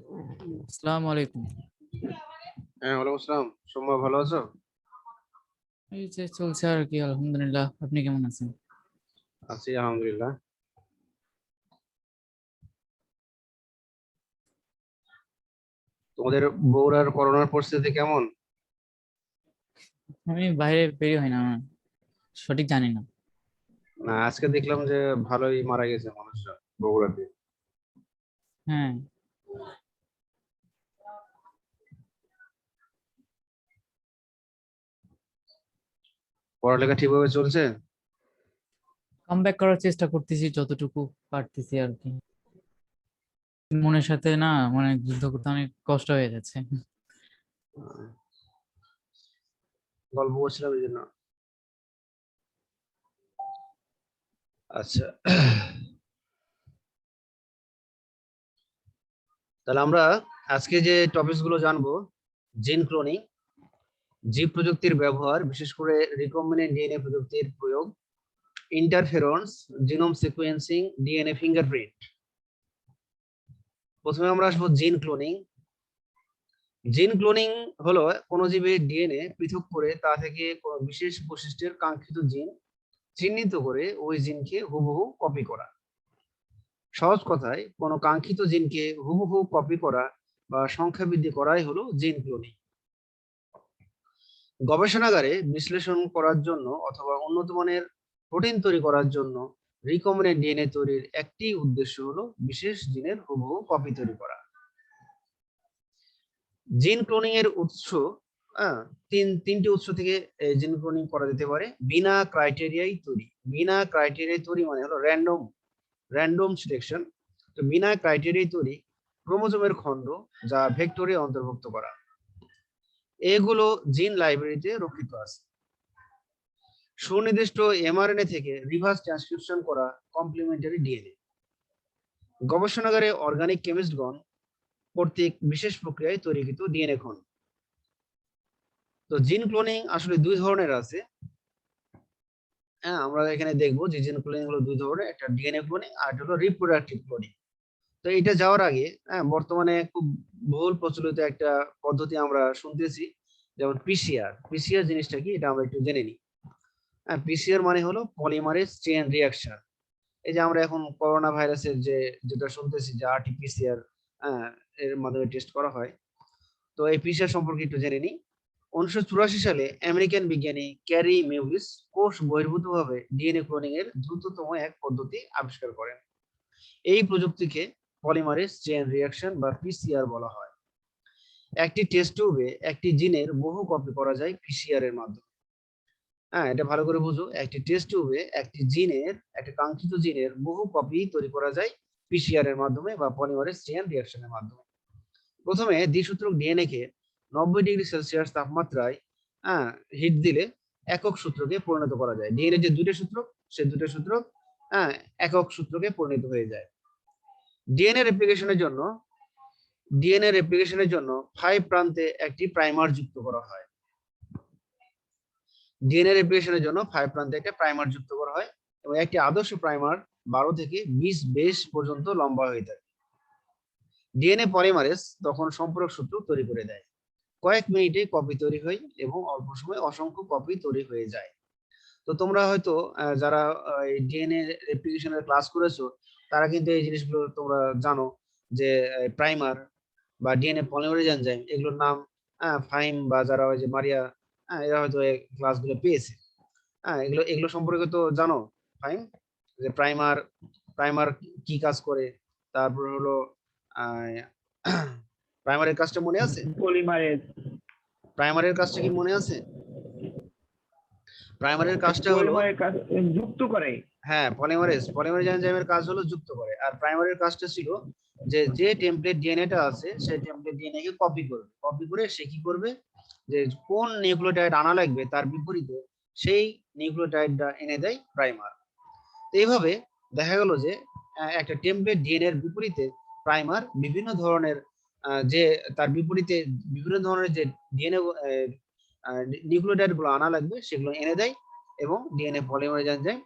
আসসালামু আলাইকুম। হ্যাঁ, ওয়ালাইকুম আসসালাম। সোমা, ভালো আছো? এই যে চলছে আর কি, আলহামদুলিল্লাহ। আপনি কেমন আছেন? আছি আলহামদুলিল্লাহ। তোমাদের বগুড়ার করোনার পরিস্থিতি কেমন? আমি বাইরে বের হই না, সঠিক জানি না। না, আজকে দেখলাম যে ভালোই মারা গেছে মানুষরা বগুড়াতে। হ্যাঁ, পড়ালেখা ঠিকভাবে চলছে? কামব্যাক করার চেষ্টা করতেছি যতটুকু পারতেছি আর কি। মনের সাথে না, মানে যুদ্ধ করতে অনেক কষ্ট হয়ে যাচ্ছে। আহ, গল্প করছিলাম এই জন্য। আচ্ছা, তাহলে আমরা আজকে যে টপিকস গুলো জানবো: জিন ক্লোনিং, জীব প্রযুক্তির ব্যবহার, বিশেষ করে রিকম্বিনেন্ট ডিএনএ প্রযুক্তির প্রয়োগ, ইন্টারফেরন্স, জিনোম সিকোয়েন্সিং, ডিএনএ ফিঙ্গারপ্রিন্ট। প্রথমে আমরা আসবো জিন ক্লোনিং। জিন ক্লোনিং হলো কোনো জীবের ডিএনএ পৃথক করে তা থেকে কোনো বিশেষ বৈশিষ্ট্যের কাঙ্ক্ষিত জিন চিহ্নিত করে ওই জিনকে হুবহু কপি করা। সহজ কথায়, কোনো কাঙ্ক্ষিত জিনকে হুবহু কপি করা বা সংখ্যা বৃদ্ধি করাই হলো জিন ক্লোনিং। গবেষণাগারে বিশ্লেষণ করার জন্য অথবা উন্নত মানের প্রোটিন তৈরি করার জন্য রিকম্বিনেন্ট ডিএনএ তৈরির একটি উদ্দেশ্য হলো বিশেষ জিনের হুবহু কপি তৈরি করা। জিন ক্লোনিং এর উৎস, হ্যাঁ, তিনটি উৎস থেকে জিন ক্লোনিং করা যেতে পারে বিনা ক্রাইটেরিয়াই তৈরি। বিনা ক্রাইটেরিয়াই তৈরি মানে হলো র্যান্ডম সিলেকশন। তো বিনা ক্রাইটেরিয়াই তৈরি ক্রোমোজোমের খণ্ড যা ভেক্টরে অন্তর্ভুক্ত করা, এগুলো জিন লাইব্রেরিতে রক্ষিত আছে। সুনির্দিষ্ট এমআরএনএ থেকে রিভার্স ট্রান্সক্রিপশন করা কমপ্লিমেন্টারি ডিএনএ। গবেষণাগারে অর্গানিক কেমিস্টগণ কর্তৃক বিশেষ প্রক্রিয়ায় তৈরিকৃত ডিএনএ খণ্ড। তো জিন ক্লোনিং আসলে দুই ধরনের আছে। হ্যাঁ, আমরা এখানে দেখবো যে জিন ক্লোনিং হলো দুই ধরনের, একটা ডিএনএ ক্লোনিং আর একটা হলো রিপ্রোডাক্টিভ ক্লোনিং। তো এটা যাওয়ার আগে, হ্যাঁ, বর্তমানে খুব বহুল প্রচলিত একটা পদ্ধতি আমরা শুনতেছি, যেমন পিসিআর। পিসিআর জিনিসটা কি এটা আমরা একটু জেনে নিই। হ্যাঁ, পিসিআর মানে হলো পলিমারেজ চেইন রিঅ্যাকশন। এই যে আমরা এখন করোনা ভাইরাসের যেটা শুনতেছি যে আরটিপিসিআর, হ্যাঁ, এর মাধ্যমে টেস্ট করা হয়। তো এই পিসিআর সম্পর্কে একটু জেনে নিই। 1984 সালে আমেরিকান বিজ্ঞানী ক্যারি মেভিস কোষ বহির্ভূতভাবে ডিএনএ ক্লোনিং এর দ্রুততম এক পদ্ধতি আবিষ্কার করেন। এই প্রযুক্তিকে পলিমারেজ চেইন রিঅ্যাকশন বা পিসিআর বলা হয়। একটি টেস্ট টিউবে একটি জিনের বহু কপি করা যায় পিসিআর এর মাধ্যমে। হ্যাঁ, এটা ভালো করে বুঝো, একটি টেস্ট টিউবে একটা কাঙ্ক্ষিত জিনের বহু কপি তৈরি করা যায় পিসিআর এর মাধ্যমে বা পলিমারেজ চেইন রিঅ্যাকশনের মাধ্যমে। প্রথমে দ্বিসূত্রক ডিএনএ কে 90 ডিগ্রি সেলসিয়াস তাপমাত্রায়, হ্যাঁ, হিট দিলে একক সূত্রকে পরিণত করা যায়। ডিএনএ যে দুটো সূত্র, সে দুটো সূত্র, হ্যাঁ, একক সূত্রকে পরিণত হয়ে যায়। ডিএনএ রেপ্লিকেশনের জন্য ডিএনএ রেপ্লিকেশনের জন্য 5 প্রান্তে একটি প্রাইমার যুক্ত করা হয়। ডিএনএ রেপ্লিকেশনের জন্য 5 প্রান্তে একটা প্রাইমার যুক্ত করা হয় এবং একটি আদর্শ প্রাইমার 12 থেকে 20 বেস পর্যন্ত লম্বা হয়ে থাকে। ডিএনএ পলিমারেজ তখন সম্পূরক সূত্র তৈরি করে দেয়। কয়েক মিনিটে কপি তৈরি হয় এবং অল্প সময়ে অসংখ্য কপি তৈরি হয়ে যায়। তো তোমরা হয়তো যারা ডিএনএ রেপ্লিকেশনের ক্লাস করেছো, তারা কিন্তু এই জিনিসগুলো তোমরা জানো যে প্রাইমার বা ডিএনএ পলিমারেজ এনজাইম, এগুলোর নাম ফাইম বা যারা ওই যে মারিয়া, এরা হয়তো এই ক্লাসগুলো পেয়েছে। হ্যাঁ, এগুলো এগুলো সম্পর্কে তো জানো ফাইম, যে প্রাইমার প্রাইমার কি কাজ করে, তারপর হলো প্রাইমারের কাজটা মনে আছে? পলিমারেজ প্রাইমারের কাজটা কি মনে আছে? প্রাইমারের কাজটা হলো, পলিমারের কাজ যুক্ত করে। হ্যাঁ, পলিমারেজ এনজাইমের কাজ হলো যুক্ত করে। আর প্রাইমারের কাজটা ছিল যে টেমপ্লেট ডিএনএটা আছে সেই টেমপ্লেট ডিএনএ কে কপি করে সে কি করবে, যে কোন নিউক্লিওটাইড আনা লাগবে তার বিপরীতে সেই নিউক্লিওটাইডটা এনে দেয় প্রাইমার। তো এইভাবে দেখা গেল যে একটা টেমপ্লেট ডিএনএ এর বিপরীতে প্রাইমার যে তার বিপরীতে বিভিন্ন ধরনের যে ডিএনএ নিউক্লিওটাইড গুলো আনা লাগবে সেগুলো এনে দেয় এবং ডিএনএ পলিমারেজ এনজাইম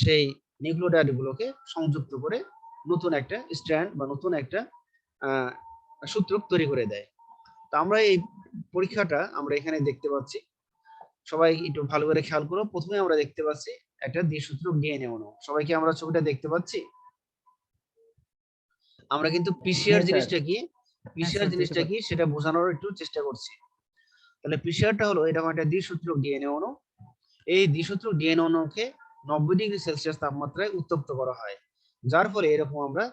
সেই নিউক্লিওটাইড গুলোকে সংযুক্ত করে নতুন একটা স্ট্র্যান্ড বা নতুন একটা সূত্রক তৈরি করে দেয়। তো আমরা এই পরীক্ষাটা আমরা এখানে দেখতে পাচ্ছি, সবাই একটু ভালো করে খেয়াল করো। প্রথমে আমরা দেখতে পাচ্ছি একটা দ্বিসূত্রক ডিএনএ অণু। সবাই কি আমরা ছবিটা দেখতে পাচ্ছি? আমরা কিন্তু পিসিআর হ্যাঁ স্যার। জিনিসটা কি, পিসিআর স্যার, দেখতে জিনিসটা কি সেটা বোঝানোর একটু চেষ্টা করছি। তাহলে পিসিআরটা হলো এরকম একটা দ্বিসূত্রক ডিএনএ অণু। এই দ্বিসূত্রক ডিএনএ অণুকে 90°C তাপমাত্রায় উত্তপ্ত করা হয়, যার ফলে এরকম আমরা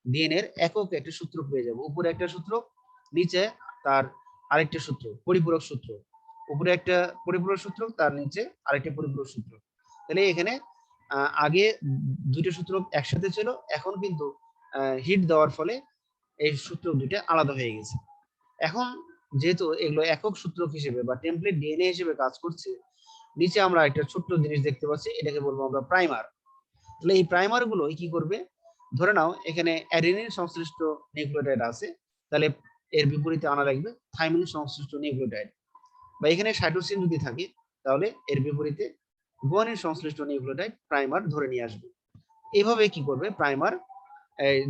ডিএনএ এর একক একটা সূত্র পেয়ে যাব। উপরে একটা সূত্র, নিচে তার আরেকটা সূত্র, পরিপূরক সূত্র। উপরে একটা পরিপূরক সূত্র, তার নিচে আরেকটা পরিপূরক সূত্র। তাহলে এখানে আগে দুটো সূত্র একসাথে ছিল, এখন কিন্তু হিট দেওয়ার ফলে এই সূত্র দুটো আলাদা হয়ে গেছে। এখন যেহেতু এগুলো একক সূত্রক হিসেবে বা টেমপ্লেট ডিএনএ হিসেবে কাজ করছে, নিচে আমরা একটা ছোট্ট জিনিস দেখতে পাচ্ছি, এটাকে বলবো আমরা প্রাইমার। তাহলে এই প্রাইমার গুলো কি করবে, ধরে নাও এখানে অ্যাডেনিন সংশ্লিষ্ট নিউক্লিওটাইড আছে, তাহলে এর বিপরীতে আনা লাগবে থাইমিন সংশ্লিষ্ট নিউক্লিওটাইড। বা এখানে সাইটোসিন যদি থাকে, তাহলে এর বিপরীতে গুয়ানিন সংশ্লিষ্ট নিউক্লিওটাইড প্রাইমার ধরে নিয়ে আসবে। এইভাবে কি করবে প্রাইমার,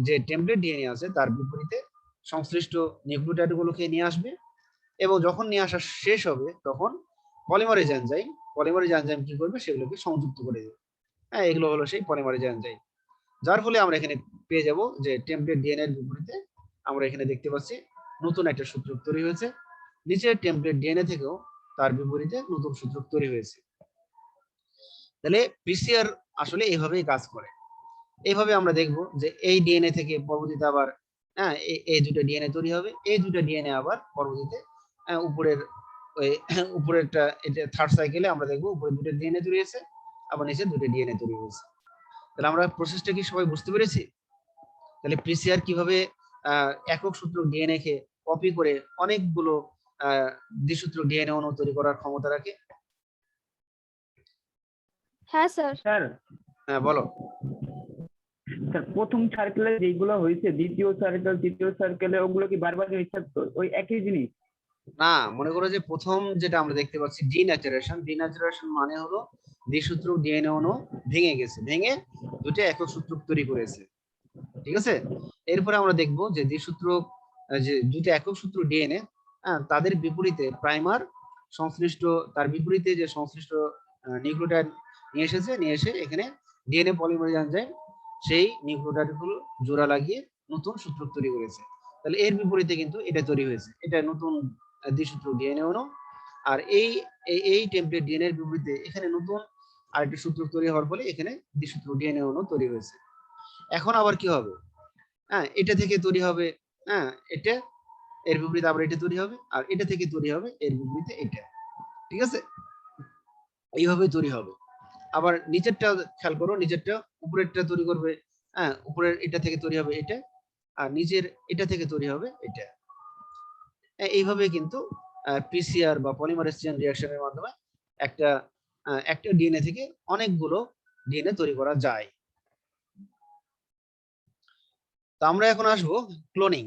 যে টেমপ্লেট ডিএনএ আছে তার বিপরীতে সংশ্লিষ্ট নিউক্লিওটাইড গুলোকে নিয়ে আসবে, এবং যখন নিয়ে আসা শেষ হবে তখন পলিমারেজ এনজাইম কি করবে, সেগুলোকে সংযুক্ত করে দেবে। হ্যাঁ, এগুলো হলো সেই পলিমারেজ এনজাইম, যার ফলে আমরা এখানে পেয়ে যাব যে টেমপ্লেট ডিএনএ এর বিপরীতে আমরা এখানে দেখতে পাচ্ছি নতুন একটা সূত্র তৈরি হয়েছে। নিচের টেমপ্লেট ডিএনএ থেকেও তার বিপরীতে নতুন সূত্র তৈরি হয়েছে। তাহলে পিসিআর আসলে এইভাবেই কাজ করে। এইভাবে আমরা দেখব যে এই ডিএনএ থেকে পরবর্তীতে আবার এই দুটো ডিএনএ তৈরি হবে, এই দুটো ডিএনএ আবার পরবর্তীতে উপরের ওই উপরেরটা, এটা থার্ড সাইকেলে আমরা দেখব উপরে দুটো ডিএনএ তৈরি হয়েছে, আবার নিচে দুটো ডিএনএ তৈরি হয়েছে। তাহলে আমরা প্রসেসটা কি সবাই বুঝতে পেরেছি? তাহলে পিসিআর কিভাবে একক সূত্রক ডিএনএ কে কপি করে অনেকগুলো দ্বিসূত্রক ডিএনএ অণু তৈরি করার ক্ষমতা রাখে। হ্যাঁ স্যার। স্যার হ্যাঁ বলো। স্যার প্রথম সার্কেলে যেগুলো হয়েছে, দ্বিতীয় সার্কেল তৃতীয় সার্কেলে ওগুলো কি বারবার হয়েছে? তো ওই একই জিনিস? না, মনে করো যে প্রথম যেটা আমরা দেখতে পাচ্ছি ডিন্যাচুরেশন মানে হলো দ্বিসূত্রক ডিএনএ অণু ভেঙে দুটো একক সূত্রক তৈরি করেছে, ঠিক আছে। এরপরে আমরা দেখব যে দ্বিসূত্রক যে দুটো একক সূত্র ডিএনএ, তাদের বিপরীতে প্রাইমার সংশ্লিষ্ট, তার বিপরীতে যে সংশ্লিষ্ট নিউক্লিওটাইড নিয়ে এসে এখানে ডিএনএ পলিমারেজ এনজাইম সেই নিউক্লিওটাইড গুলো জোড়া লাগিয়ে নতুন সূত্র তৈরি করেছে। তাহলে এর বিপরীতে কিন্তু এটা তৈরি হয়েছে, এটা নতুন দ্বিসূত্রক ডিএনএ অণু। আর এই টেমপ্লেট ডিএনএ এর বিপরীতে এখানে নতুন আরেকটি সূত্র তৈরি হওয়ার ফলে এখানে দ্বিসূত্রক ডিএনএ অণু তৈরি হয়েছে। এখন আবার কি হবে, এটা থেকে তৈরি হবে, এটা এর বিপরীতে আবার এটা তৈরি হবে, আর এটা থেকে তৈরি হবে এর বিপরীতে এটা, ঠিক আছে। এইভাবে তৈরি হবে। আবার নিচেরটা খেয়াল করো, নিচেরটা উপরেরটা তৈরি করবে, উপরের এটা থেকে তৈরি হবে এটা, আর নিচের এটা থেকে তৈরি হবে এটা। এইভাবে কিন্তু পিসিআর বা পলিমারেজ চেইন রিঅ্যাকশনের মাধ্যমে একটা একটা ডিএনএ থেকে অনেকগুলো ডিএনএ তৈরি করা যায়। তো আমরা এখন আসবো ক্লোনিং।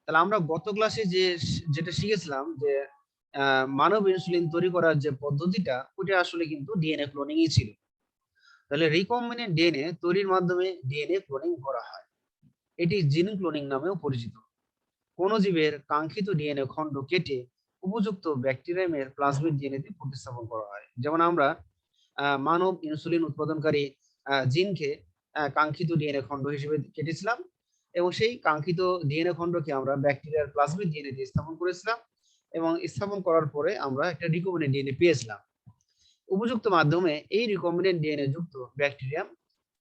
তাহলে আমরা গত ক্লাসে যেটা শিখেছিলাম যে মানব ইনসুলিন তৈরি করার যে পদ্ধতিটা, ওটা আসলে কিন্তু ডিএনএ ক্লোনিংই ছিল। তাহলে রিকম্বিনেন্ট ডিএনএ তৈরির মাধ্যমে ডিএনএ ক্লোনিং করা হয়, এটি জিন ক্লোনিং নামেও পরিচিত। কোন জীবের কাঙ্ক্ষিত ডিএনএ খণ্ড কেটে উপযুক্ত ব্যাকটেরিয়ামের প্লাজমিড ডিএনএতে প্রতিস্থাপন করা হয়। যেমন আমরা মানব ইনসুলিন উৎপাদনকারী জিনকে কাঙ্ক্ষিত ডিএনএ খণ্ড হিসেবে কেটেছিলাম, এবং সেই কাঙ্ক্ষিত ডিএনএ খণ্ডকে আমরা ব্যাকটেরিয়ার প্লাজমিড ডিএনএ দিয়ে স্থাপন করেছিলাম, এবং স্থাপন করার পরে আমরা একটা রিকম্বিনেন্ট ডিএনএ পেয়েছিলাম। উপযুক্ত মাধ্যমে এই রিকম্বিনেন্ট ডিএনএ যুক্ত ব্যাকটেরিয়াম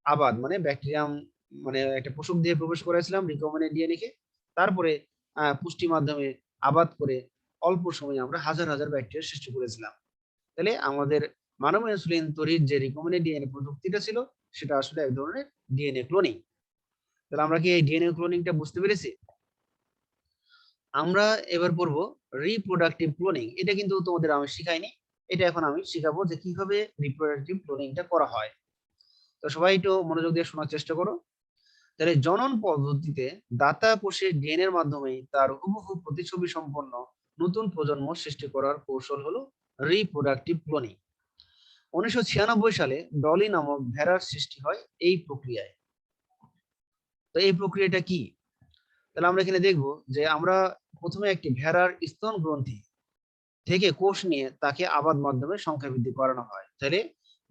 আবাদ, মানে ব্যাকটেরিয়াম মানে একটা পোষক দিয়ে প্রবেশ করেছিলাম রিকম্বিনেন্ট ডিএনএ কে, তারপরে পুষ্টি মাধ্যমে আবাদ করে অল্প সময়ে আমরা হাজার হাজার ব্যাকটেরিয়া সৃষ্টি করেছিলাম। তাহলে আমাদের মানব ইনসুলিন তৈরির যে রিকম্বিনেন্ট ডিএনএ প্রযুক্তিটা ছিল, সেটা আসলে এক ধরনের ডিএনএ ক্লোনিং। তাহলে আমরা কি এই ডিএনএ ক্লোনিংটা বুঝতে পেরেছি? আমরা এবার পড়বো রিপ্রোডাক্টিভ ক্লোনিং। এটা কিন্তু তোমাদের আমি শিখাইনি, এটা এখন আমি শিখাবো যে কিভাবে রিপ্রোডাক্টিভ ক্লোনিংটা করা হয়। তো সবাই একটু মনোযোগ দিয়ে শোনার চেষ্টা করো। তাহলে জনন পদ্ধতিতে দাতা কোষের ডিএনএ এর মাধ্যমে তার হুবহু প্রতিছবি সম্পন্ন নতুন প্রজন্ম সৃষ্টি করার কৌশল হলো রিপ্রোডাক্টিভ ক্লোনিং। 1996 সালে ডলি নামক ভেড়ার সৃষ্টি হয় এই প্রক্রিয়ায়। তো এই প্রক্রিয়াটা কি? তাহলে আমরা এখানে দেখব যে আমরা প্রথমে একটি ভেড়ার স্তন গ্রন্থি থেকে কোষ নিয়ে তাকে আবাদ মাধ্যমে সংখ্যা বৃদ্ধি করানো হয়। তাহলে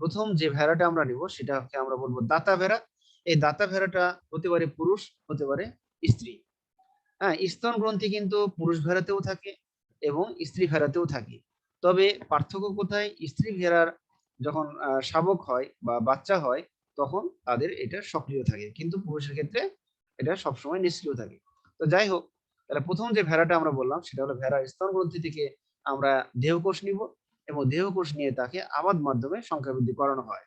প্রথম যে ভেড়াটা আমরা নিব সেটাকে আমরা বলবো দাতা ভেড়া। এই দাতা ভেড়াটা হতে পারে পুরুষ, হতে পারে স্ত্রী। হ্যাঁ, স্তন গ্রন্থি কিন্তু পুরুষ ভেড়াতেও থাকে এবং স্ত্রী ভেড়াতেও থাকে। তবে পার্থক্য কোথায়? স্ত্রী ভেড়ার যখন শাবক হয় বা বাচ্চা হয় তখন তাদের এটা সক্রিয় থাকে, কিন্তু পুরুষের ক্ষেত্রে এটা সবসময় নিষ্ক্রিয় থাকে। তো যাই হোক, তাহলে প্রথম যে ভেড়াটা আমরা বললাম সেটা হলো ভেড়ার স্তন গ্রন্থি থেকে আমরা দেহকোষ নিব এবং দেহকোষ নিয়ে তাকে আবাদ মাধ্যমে সংখ্যা বৃদ্ধি করানো হয়।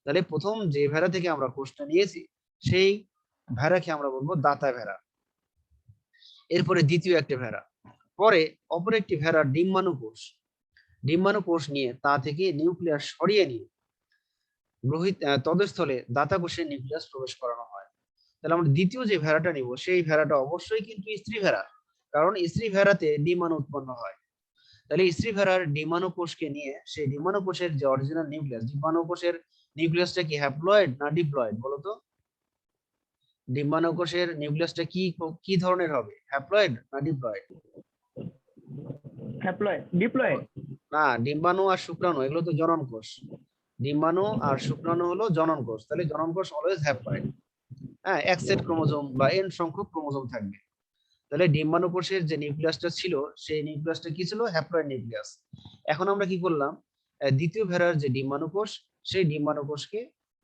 তাহলে প্রথম যে ভেড়া থেকে আমরা কোষটা নিয়েছি সেই ভেড়াকে আমরা বলবো দাতা ভেড়া। এরপরে দ্বিতীয় একটা ভেড়া, পরে অপর একটি ভেড়ার ডিম্বাণু কোষ নিয়ে তা থেকে নিউক্লিয়াস সরিয়ে নিয়ে তদস্থলে দাতা কোষের নিউক্লিয়াস প্রবেশ করানো হয়। তাহলে আমরা দ্বিতীয় যে ভেড়াটা নিব সেই ভেড়াটা অবশ্যই কিন্তু স্ত্রী ভেড়া, কারণ স্ত্রী ভেড়াতে ডিম্বাণু উৎপন্ন হয়। তাহলে স্ত্রী ভেড়ার ডিম্বাণু কোষকে নিয়ে সেই ডিম্বাণু কোষের যে অরিজিনাল নিউক্লিয়াস, ডিম্বাণু কোষের নিউক্লিয়াসটা কি হ্যাপ্লয়েড না ডিপ্লয়েড বলতো? ডিম্বাণু কোষের নিউক্লিয়াসটা কি কি ধরনের হবে, হ্যাপ্লয়েড না ডিপ্লয়েড? ডিপ্লয়েড। না, ডিম্বাণু আর শুক্রাণু এগুলো তো জনন কোষ। ডিম্বাণু আর শুক্রাণু হলো জনন কোষ, তাহলে জনন কোষ অলওয়েজ হ্যাপ্লয়েড। হ্যাঁ, এক সেট ক্রোমোজোম বা এন সংখ্যক ক্রোমোজোম থাকবে। তাহলে ডিম্বাণু কোষের যে নিউক্লিয়াসটা ছিল সেই নিউক্লিয়াসটা কি ছিল? Haploid nucleus. এখন আমরা কি করলাম, দ্বিতীয় ভেড়ার যে ডিম্বাণু কোষ সেই ডিম্বাণু কোষকে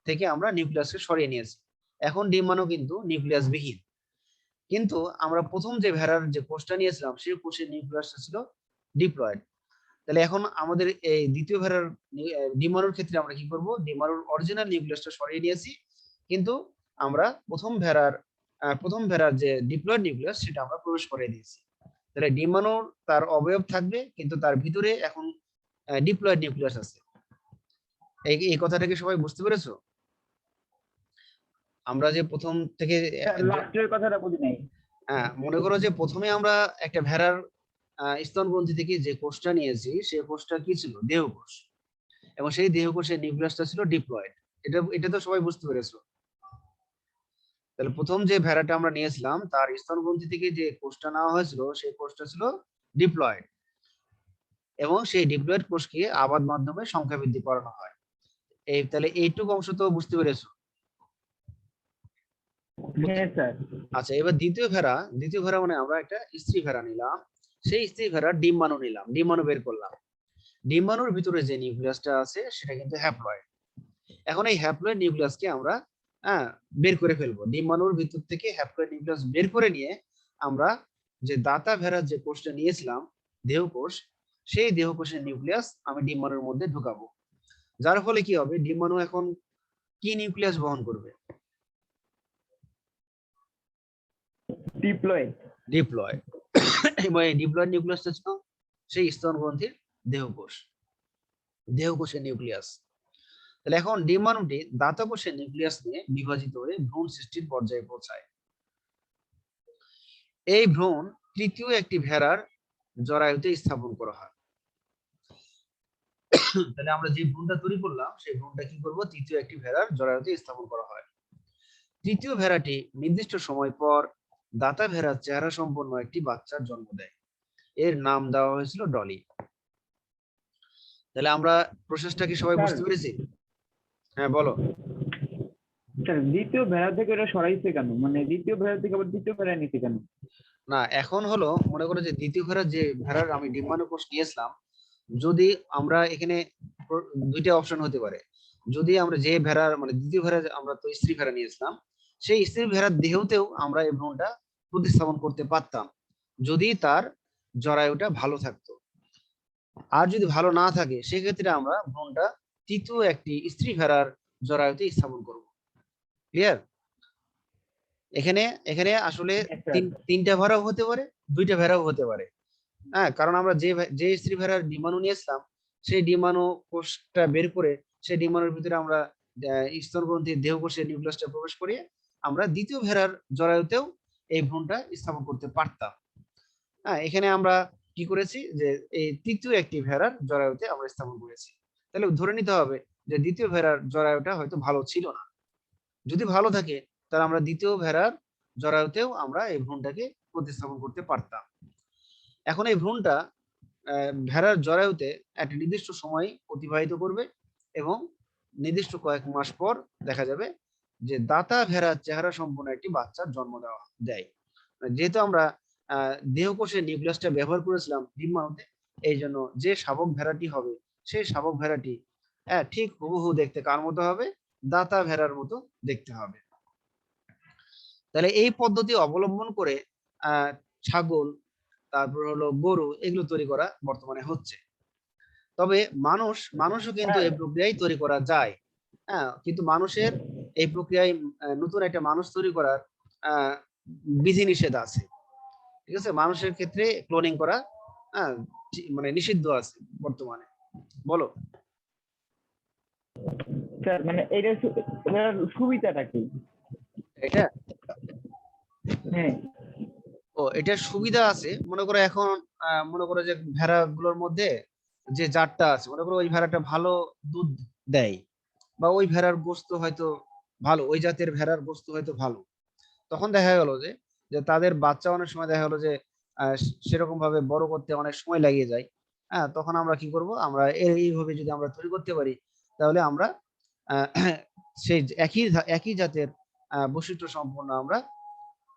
থেকে আমরা নিউক্লিয়াসকে সরিয়ে নিয়েছি। এখন ডিম্বাণু কিন্তু নিউক্লিয়াস বিহীন, কিন্তু আমরা প্রথম যে ভেড়ার যে কোষটা নিয়েছিলাম সেই কোষের নিউক্লিয়াসটা ছিল ডিপ্লয়েড। তাহলে এখন আমাদের এই দ্বিতীয় ভেড়ার ডিম্বাণুর ক্ষেত্রে আমরা কি করব, ডিম্বাণুর অরিজিনাল নিউক্লিয়াসটা সরিয়ে নিয়েছি, কিন্তু আমরা প্রথম ভেড়ার যে ডিপ্লয়েড নিউক্লিয়াস সেটা আমরা প্রবেশ করে দিয়েছি। তাহলে ডিম্বাণুর তার অবয়ব থাকবে, কিন্তু তার ভিতরে এখন ডিপ্লয়েড নিউক্লিয়াস আছে। এই কথাটাকে সবাই বুঝতে পেরেছো? আমরা যে প্রথম থেকে লাস্টের কথাটা বুঝি নাই। মনে করো যে প্রথমে আমরা একটা ভেড়ার স্তন গ্রন্থি থেকে যে কোষটা নিয়েছি সেই কোষটা কি ছিল? দেহকোষ, এবং সেই দেহকোষের নিউক্লিয়াসটা ছিল ডিপ্লয়েড। এটা তো সবাই বুঝতে পেরেছো? তাহলে প্রথম যে ভেড়াটা আমরা নিয়েছিলাম তার স্তন গ্রন্থি থেকে যে কোষটা নেওয়া হয়েছিল সেই কোষটা ছিল ডিপ্লয়েড, এবং সেই ডিপ্লয়েড কোষকে আবাদ মাধ্যমে সংখ্যা বৃদ্ধি করানো হয়। তাহলে এইটুকু অংশ তো বুঝতে পেরেছো? হ্যাঁ স্যার। আচ্ছা, এবার দ্বিতীয় ভেড়া মানে আমরা একটা স্ত্রী ভেড়া নিলাম, সেই স্ত্রী ভেড়ার ডিম্বাণু নিলাম, ডিম্বাণু বের করলাম। ডিম্বাণুর ভিতরে যে নিউক্লিয়াসটা আছে সেটা কিন্তু হ্যাপ্লয়েড। এখন এই হ্যাপ্লয়েড নিউক্লিয়াসকে আমরা বের করে ফেলবো। ডিম্বাণুর ভিতর থেকে হ্যাপ্লয়েড নিউক্লিয়াস বের করে নিয়ে আমরা যে দাতা ভেড়ার যে কোষটা নিয়েছিলাম দেহকোষ, সেই দেহকোষের নিউক্লিয়াস আমি ডিম্বাণুর মধ্যে ঢুকাবো। যার ফলে কি হবে, ডিম্বাণু এখন কি নিউক্লিয়াস বহন করবে? ডিপ্লয়েড। এবং এই ডিপ্লয়েড নিউক্লিয়াসটা ছিল সেই স্তন গ্রন্থির দেহকোষের নিউক্লিয়াস। তাহলে এখন ডিম্বাণুটি দাতা কোষের নিউক্লিয়াস নিয়ে বিভাজিত হয়ে ভ্রূণ সৃষ্টির পর্যায়ে পৌঁছায়। এই ভ্রূণ তৃতীয় একটি ভেড়ার জরায়ুতে স্থাপন করা হয়। তাহলে আমরা যে ভ্রূণটা তৈরি করলাম সেই ভ্রূণটা কি করব, তৃতীয় একটি ভেড়ার জরায়ুতে স্থাপন করা হয়। তৃতীয় ভেড়াটি নির্দিষ্ট সময় পর দাতা ভেড়ার চেহারা সম্পন্ন একটি বাচ্চার জন্ম দেয়। এর নাম দেওয়া হয়েছিল ডলি। তাহলে আমরা প্রসেসটা কি সবাই বুঝতে পেরেছি? হ্যাঁ বলো। স্যার দ্বিতীয় ভেড়া থেকে এটা সরাইছে কেন, মানে দ্বিতীয় ভেড়া থেকে আবার দ্বিতীয় ভেড়া নিতে কেন? না, এখন হলো মনে করো যে দ্বিতীয় ভেড়ার আমি ডিম্বাণু কোষ নিয়েছিলাম, যদি আমরা এখানে দুইটা অপশন হতে পারে। যদি আমরা যে ভেড়ার মানে দ্বিতীয় ভেড়া, আমরা তো স্ত্রী ভেড়া নিয়েছিলাম, সেই স্ত্রী ভেড়ার দেহতেও আমরা এই ভ্রূণটা প্রতিস্থাপন করতে পারতাম যদি তার জরায়ুটা ভালো থাকতো। আর যদি ভালো না থাকে সেক্ষেত্রে আমরা ভ্রূণটা তৃতীয় একটি স্ত্রী ভেড়ার জরায়ুতে স্থাপন করব। ক্লিয়ার? এখানে এখানে আসলে তিনটা ভেড়াও হতে পারে, দুইটা ভেড়াও হতে পারে। হ্যাঁ, কারণ আমরা যে স্ত্রী ভেড়ার ডিম্বাণু নিয়েছিলাম সেই ডিম্বাণু কোষটা বের করে সেই ডিম্বাণুর ভিতরে আমরা স্তন গ্রন্থির দেহকোষের নিউক্লিয়াসটা প্রবেশ করিয়ে আমরা দ্বিতীয় ভেড়ার জরায়ুতেও এই ভ্রূণটা স্থাপন করতে পারতাম। হ্যাঁ, এখানে আমরা কি করেছি যে এই তৃতীয় একটি ভেড়ার জরায়ুতে আমরা স্থাপন করেছি। তাহলে ধরে নিতে হবে যে দ্বিতীয় ভেড়ার জরায়ুটা হয়তো ভালো ছিল না। যদি ভালো থাকে তাহলে আমরা দ্বিতীয় ভেড়ার জরায়ুতেও আমরা এই ভ্রূণটাকে প্রতিস্থাপন করতে পারতাম। এখন এই ভ্রূণটা ভেড়ার জরায়ুতে একটা নির্দিষ্ট সময় অতিবাহিত করবে এবং নির্দিষ্ট কয়েক মাস পর দেখা যাবে যে দাতা ভেড়ার চেহারা সম্পন্ন একটি বাচ্চার জন্ম দেয়। যেহেতু আমরা দেহকোষের নিউক্লিয়াসটা ব্যবহার করেছিলাম ডিম্বাণুতে, এই জন্য যে শাবক ভেড়াটি হবে সেই শাবক ভেড়াটি ঠিক হুবহু দেখতে কার মতো হবে? দাতা ভেড়ার মতো দেখতে হবে। তাহলে এই পদ্ধতি অবলম্বন করে ছাগল, তারপর হলো গরু, এগুলো তৈরি করা বর্তমানে হচ্ছে। তবে মানুষও কিন্তু স্যার এই প্রক্রিয়ায় তৈরি করা যায়। হ্যাঁ, কিন্তু মানুষের এই প্রক্রিয়ায় নতুন একটা মানুষ তৈরি করার আহ, বিধিনিষেধ আছে। ঠিক আছে, মানুষের ক্ষেত্রে ক্লোনিং করা মানে নিষিদ্ধ আছে বর্তমানে। বলো। স্যার মানে এটার সুবিধাটা কি? এটা হ্যাঁ এটার সুবিধা আছে। মনে করো এখন মনে করো যে ভেড়াগুলোর মধ্যে যে জাতটা আছে, মনে করো ওই ভেড়াটা ভালো দুধ দেয়, বা ওই ভেড়ার গোস্ত হয়তো ভালো, ওই জাতের ভেড়ার গোস্ত হয়তো ভালো। তখন দেখা গেল যে যে তাদের বাচ্চা অনেক সময় দেখা গেলো যে সেরকম ভাবে বড় করতে অনেক সময় লাগিয়ে যায়। হ্যাঁ, তখন আমরা কি করব, আমরা এইভাবে যদি আমরা তৈরি করতে পারি, তাহলে আমরা আহ, সেই একই জাতের বৈশিষ্ট্য সম্পন্ন আমরা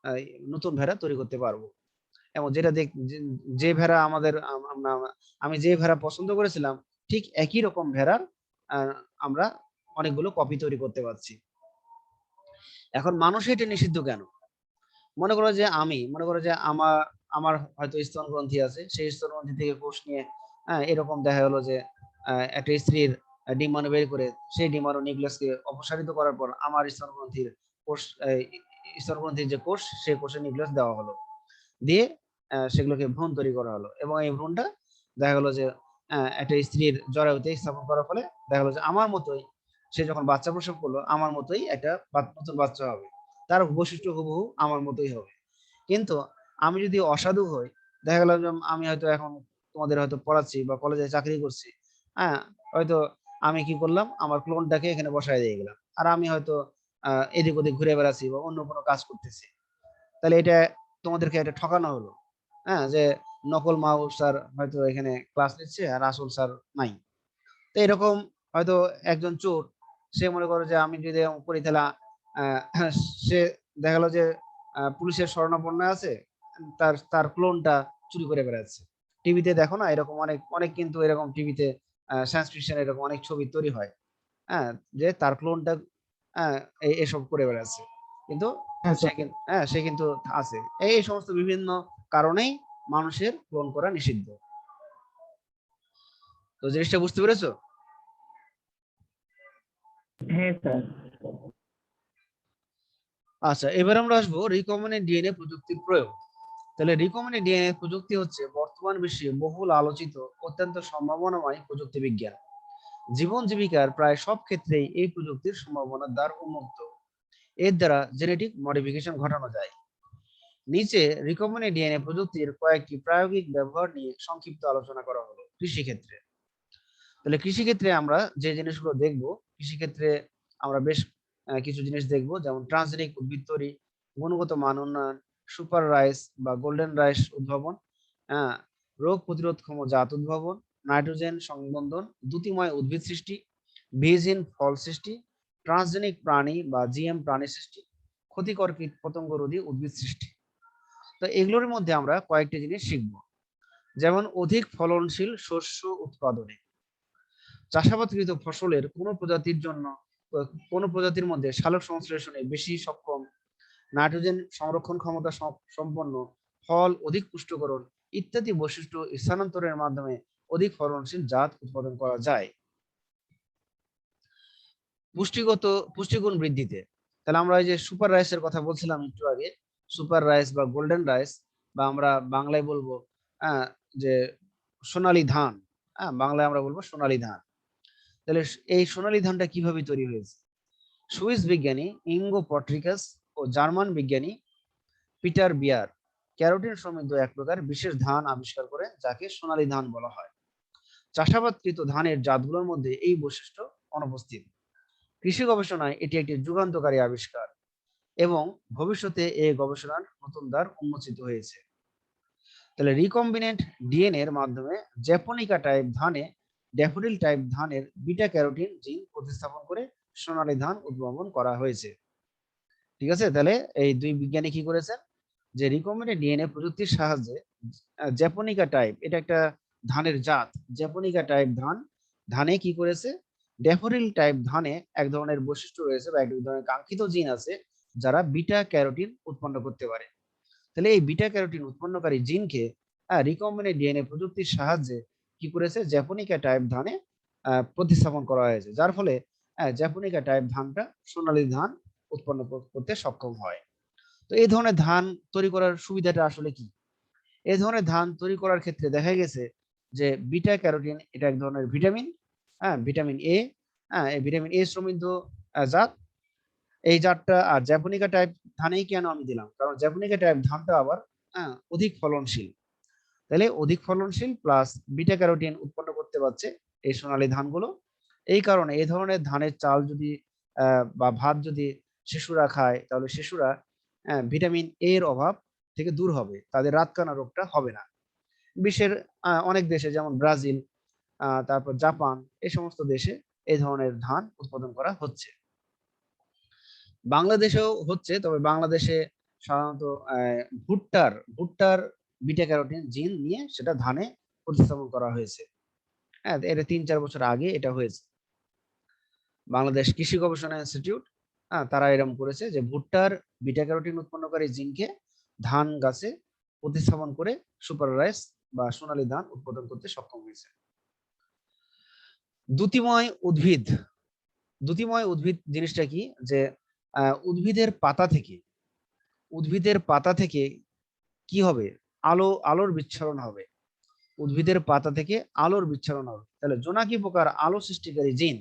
আহ, নতুন ভেড়া তৈরি করতে পারবো। এবং যেটা যে ভেড়া আমাদের আমি যে ভেড়া পছন্দ করেছিলাম, ঠিক একই রকম ভেড়ার আহ, আমরা অনেকগুলো কপি তৈরি করতে পারছি। এখন মানুষ এটা নিষিদ্ধ কেন? মনে করো যে আমার আমার হয়তো স্তন গ্রন্থি আছে, সেই স্তন গ্রন্থি থেকে কোষ নিয়ে এরকম দেখা গেলো যে একটা স্ত্রীর ডিম্বাণু বের করে সেই ডিম্বাণু নিউক্লিয়াসকে অপসারিত করার পর আমার স্তন গ্রন্থির কোষ, স্তন গ্রন্থির যে কোষ, সেই কোষে নিউক্লিয়াস দেওয়া হলো, দিয়ে সেগুলোকে ভ্রূণ তৈরি করা হলো। এবং এই ভ্রূণটা দেখা গেলো যে একটা স্ত্রীর জরায়ুতে স্থাপন করার ফলে দেখা গেলো যে আমার মতোই সে যখন বাচ্চা প্রসব করলো, আমার মতোই একটা নতুন বাচ্চা হবে, তার বৈশিষ্ট্য হুবহু আমার মতোই হবে। কিন্তু আমি যদি অসাধু হই, দেখা গেল যে আমি হয়তো এখন তোমাদের হয়তো পড়াচ্ছি বা কলেজে চাকরি করছি, হ্যাঁ, হয়তো আমি কি করলাম, আমার ক্লোনটাকে এখানে বসায় দিয়ে গেলাম, আর আমি হয়তো এদিক ওদিক ঘুরে বেড়াচ্ছি বা অন্য কোনো কাজ করতেছি। তাহলে এটা তোমাদেরকে এটা ঠকানো হলো। হ্যাঁ, যে নকল মাহবুব স্যার হয়তো এখানে ক্লাস নিচ্ছে আর আসল স্যার নাই। তো এরকম হয়তো একজন চোর, সে মনে করো যে আমি যদি এরকম করি তাহলে সে দেখা গেলো যে পুলিশের শরণাপন্ন আছে, তার তার ক্লোনটা চুরি করে বেড়াচ্ছে। টিভিতে দেখো না, এরকম অনেক অনেক কিন্তু এরকম টিভিতে সায়েন্স ফিকশন এরকম অনেক ছবি তৈরি হয়। হ্যাঁ, যে তার ক্লোনটা এসব করে বেড়াচ্ছে, কিন্তু হ্যাঁ সে স্যার। কিন্তু সে কিন্তু আছে। এই সমস্ত বিভিন্ন কারণেই মানুষের ক্লোন করা নিষিদ্ধ। তো জিনিসটা বুঝতে পেরেছো? হ্যাঁ স্যার। আচ্ছা, এবার আমরা আসবো রিকম্বিনেন্ট ডিএনএ প্রযুক্তির প্রয়োগ। তাহলে রিকম্বিনেন্ট ডিএনএ প্রযুক্তি হচ্ছে বর্তমান বিশ্বে বহুল আলোচিত অত্যন্ত সম্ভাবনাময় প্রযুক্তি বিজ্ঞান। জীবন জীবিকার প্রায় সব ক্ষেত্রেই এই প্রযুক্তির সম্ভাবনার দ্বার উন্মুক্ত। এর দ্বারা জেনেটিক মডিফিকেশন ঘটানো যায়। নিচে রিকম্বিনেন্ট ডিএনএ প্রযুক্তির কয়েকটি প্রায়োগিক ব্যবহার নিয়ে সংক্ষিপ্ত আলোচনা করা হলো কৃষিক্ষেত্রে। তাহলে কৃষিক্ষেত্রে আমরা যে জিনিসগুলো দেখবো, কৃষিক্ষেত্রে আমরা বেশ কিছু জিনিস দেখবো, যেমন ট্রান্সজেনিক উদ্ভিদ তৈরি, গুণগত মান উন্নয়ন, সুপার রাইস বা গোল্ডেন রাইস উদ্ভাবন, হ্যাঁ, রোগ প্রতিরোধক্ষম জাত উদ্ভাবন, নাইট্রোজেন সংবন্ধন, দ্যুতিময় উদ্ভিদ সৃষ্টি, বীজহীন ফল সৃষ্টি, ট্রান্সজেনিক প্রাণী বা জিএম প্রাণী সৃষ্টি, ক্ষতিকর কীট পতঙ্গ রোধী উদ্ভিদ সৃষ্টি। তো এগুলোর মধ্যে আমরা কয়েকটি জিনিস শিখবো, যেমন অধিক ফলনশীল শস্য উৎপাদনে, চাষাবাদকৃত ফসলের কোন প্রজাতির মধ্যে সালোক সংশ্লেষণে বেশি সক্ষম, নাইট্রোজেন সংরক্ষণ ক্ষমতা সম্পন্ন, ফল অধিক পুষ্টকরণ ইত্যাদি বৈশিষ্ট্য স্থানান্তরের মাধ্যমে অধিক ফলনশীল জাত উৎপাদন করা যায়। পুষ্টিগুণ বৃদ্ধিতে, তাহলে আমরা এই যে সুপার রাইসের কথা বলছিলাম একটু আগে, সুপার রাইস বা গোল্ডেন রাইস, বা আমরা বাংলায় বলবো যে সোনালী ধান, বাংলায় আমরা বলবো সোনালী ধান। তাহলে এই সোনালী ধানটা কিভাবে তৈরি হয়েছে? সুইস বিজ্ঞানী ইঙ্গো পট্রিকাস ও জার্মান বিজ্ঞানী পিটার বিয়ার ক্যারোটিন সমৃদ্ধ এক প্রকার বিশেষ ধান আবিষ্কার করে, যাকে সোনালী ধান বলা হয়। চাষাবাদকৃত ধানের জাতগুলোর মধ্যে এই বৈশিষ্ট্য অনুপস্থিত। কৃষি গবেষণায় এটি একটি যুগান্তকারী আবিষ্কার। এবং ভবিষ্যতে এই গবেষণার নতুন দ্বার উন্মোচিত হয়েছে। তাহলে রিকম্বিনেন্ট ডিএনএ এর মাধ্যমে জ্যাপোনিকা টাইপ ধানে ড্যাফোডিল টাইপ ধানের বিটা ক্যারোটিন জিন প্রতিস্থাপন করে সোনালী ধান উদ্ভাবন করা হয়েছে। ঠিক আছে, তাহলে এই দুই বিজ্ঞানী কি করেছেন, যে রিকম্বিনেন্ট ডিএনএ প্রযুক্তির সাহায্যে জ্যাপোনিকা টাইপ, এটা একটা ধানের জাত, জ্যাপোনিকা টাইপ ধানে কি করেছে, ড্যাফোডিল টাইপ ধানে এক ধরনের বৈশিষ্ট্য রয়েছে বা এক ধরনের কাঙ্ক্ষিত জিন আছে যারা বিটা ক্যারোটিন উৎপন্ন করতে পারে। তাহলে এই বিটা ক্যারোটিন উৎপন্নকারী জিনকে রিকম্বিনেন্ট ডিএনএ প্রযুক্তির সাহায্যে কি করেছে, জ্যাপোনিকা টাইপ ধানে প্রতিস্থাপন করা হয়েছে, যার ফলে জ্যাপোনিকা টাইপ ধানটা সোনালী ধান উৎপন্ন করতে সক্ষম হয়। তো এই ধরনের ধান তৈরি করার সুবিধাটা আসলে কি? এই ধরনের ধান তৈরি করার ক্ষেত্রে দেখা গেছে যে বিটা ক্যারোটিন এটা এক ধরনের ভিটামিন, ভিটামিন এ, এই ভিটামিন এ সমৃদ্ধ জাত। এই জাতটা আর জ্যাপোনিকা টাইপ ধানেই কেন আমি দিলাম, কারণ জ্যাপোনিকা টাইপ ধানটা আবার অধিক ফলনশীল। তাহলে অধিক ফলনশীল প্লাস বিটা ক্যারোটিন উৎপন্ন করতে পারছে এই সোনালী ধানগুলো। এই কারণে এই ধরনের ধানের চাল যদি বা ভাত যদি শিশুরা খায়, তাহলে শিশুরা ভিটামিন এ এর অভাব থেকে দূর হবে, তাদের রাতকানা রোগটা হবে না। বিশ্বের অনেক দেশে যেমন ব্রাজিল, তারপর জাপান, এই সমস্ত দেশে এই ধরনের ধান উৎপাদন করা হচ্ছে। বাংলাদেশেও হচ্ছে, তবে বাংলাদেশে সাধারণত ভুট্টার বিটা ক্যারোটিন জিন নিয়ে সেটা ধানে প্রতিস্থাপন করা হয়েছে। হ্যাঁ, এটা 3-4 বছর আগে এটা হয়েছে। বাংলাদেশ কৃষি গবেষণা ইনস্টিটিউট, তারা এরকম করেছে যে ভুট্টার বিটা ক্যারোটিন উৎপন্নকারী জিনকে ধান গাছে প্রতিস্থাপন করে সুপার রাইস বা সোনালী ধান উৎপাদন করতে সক্ষম হয়েছে। দ্যুতিময় উদ্ভিদ জিনিসটা কি, যে উদ্ভিদের পাতা থেকে কি হবে, আলোর বিচ্ছুরণ হবে, উদ্ভিদের পাতা থেকে আলোর বিচ্ছুরণ হবে। তাহলে জোনাকি পোকার আলো সৃষ্টিকারী জিন,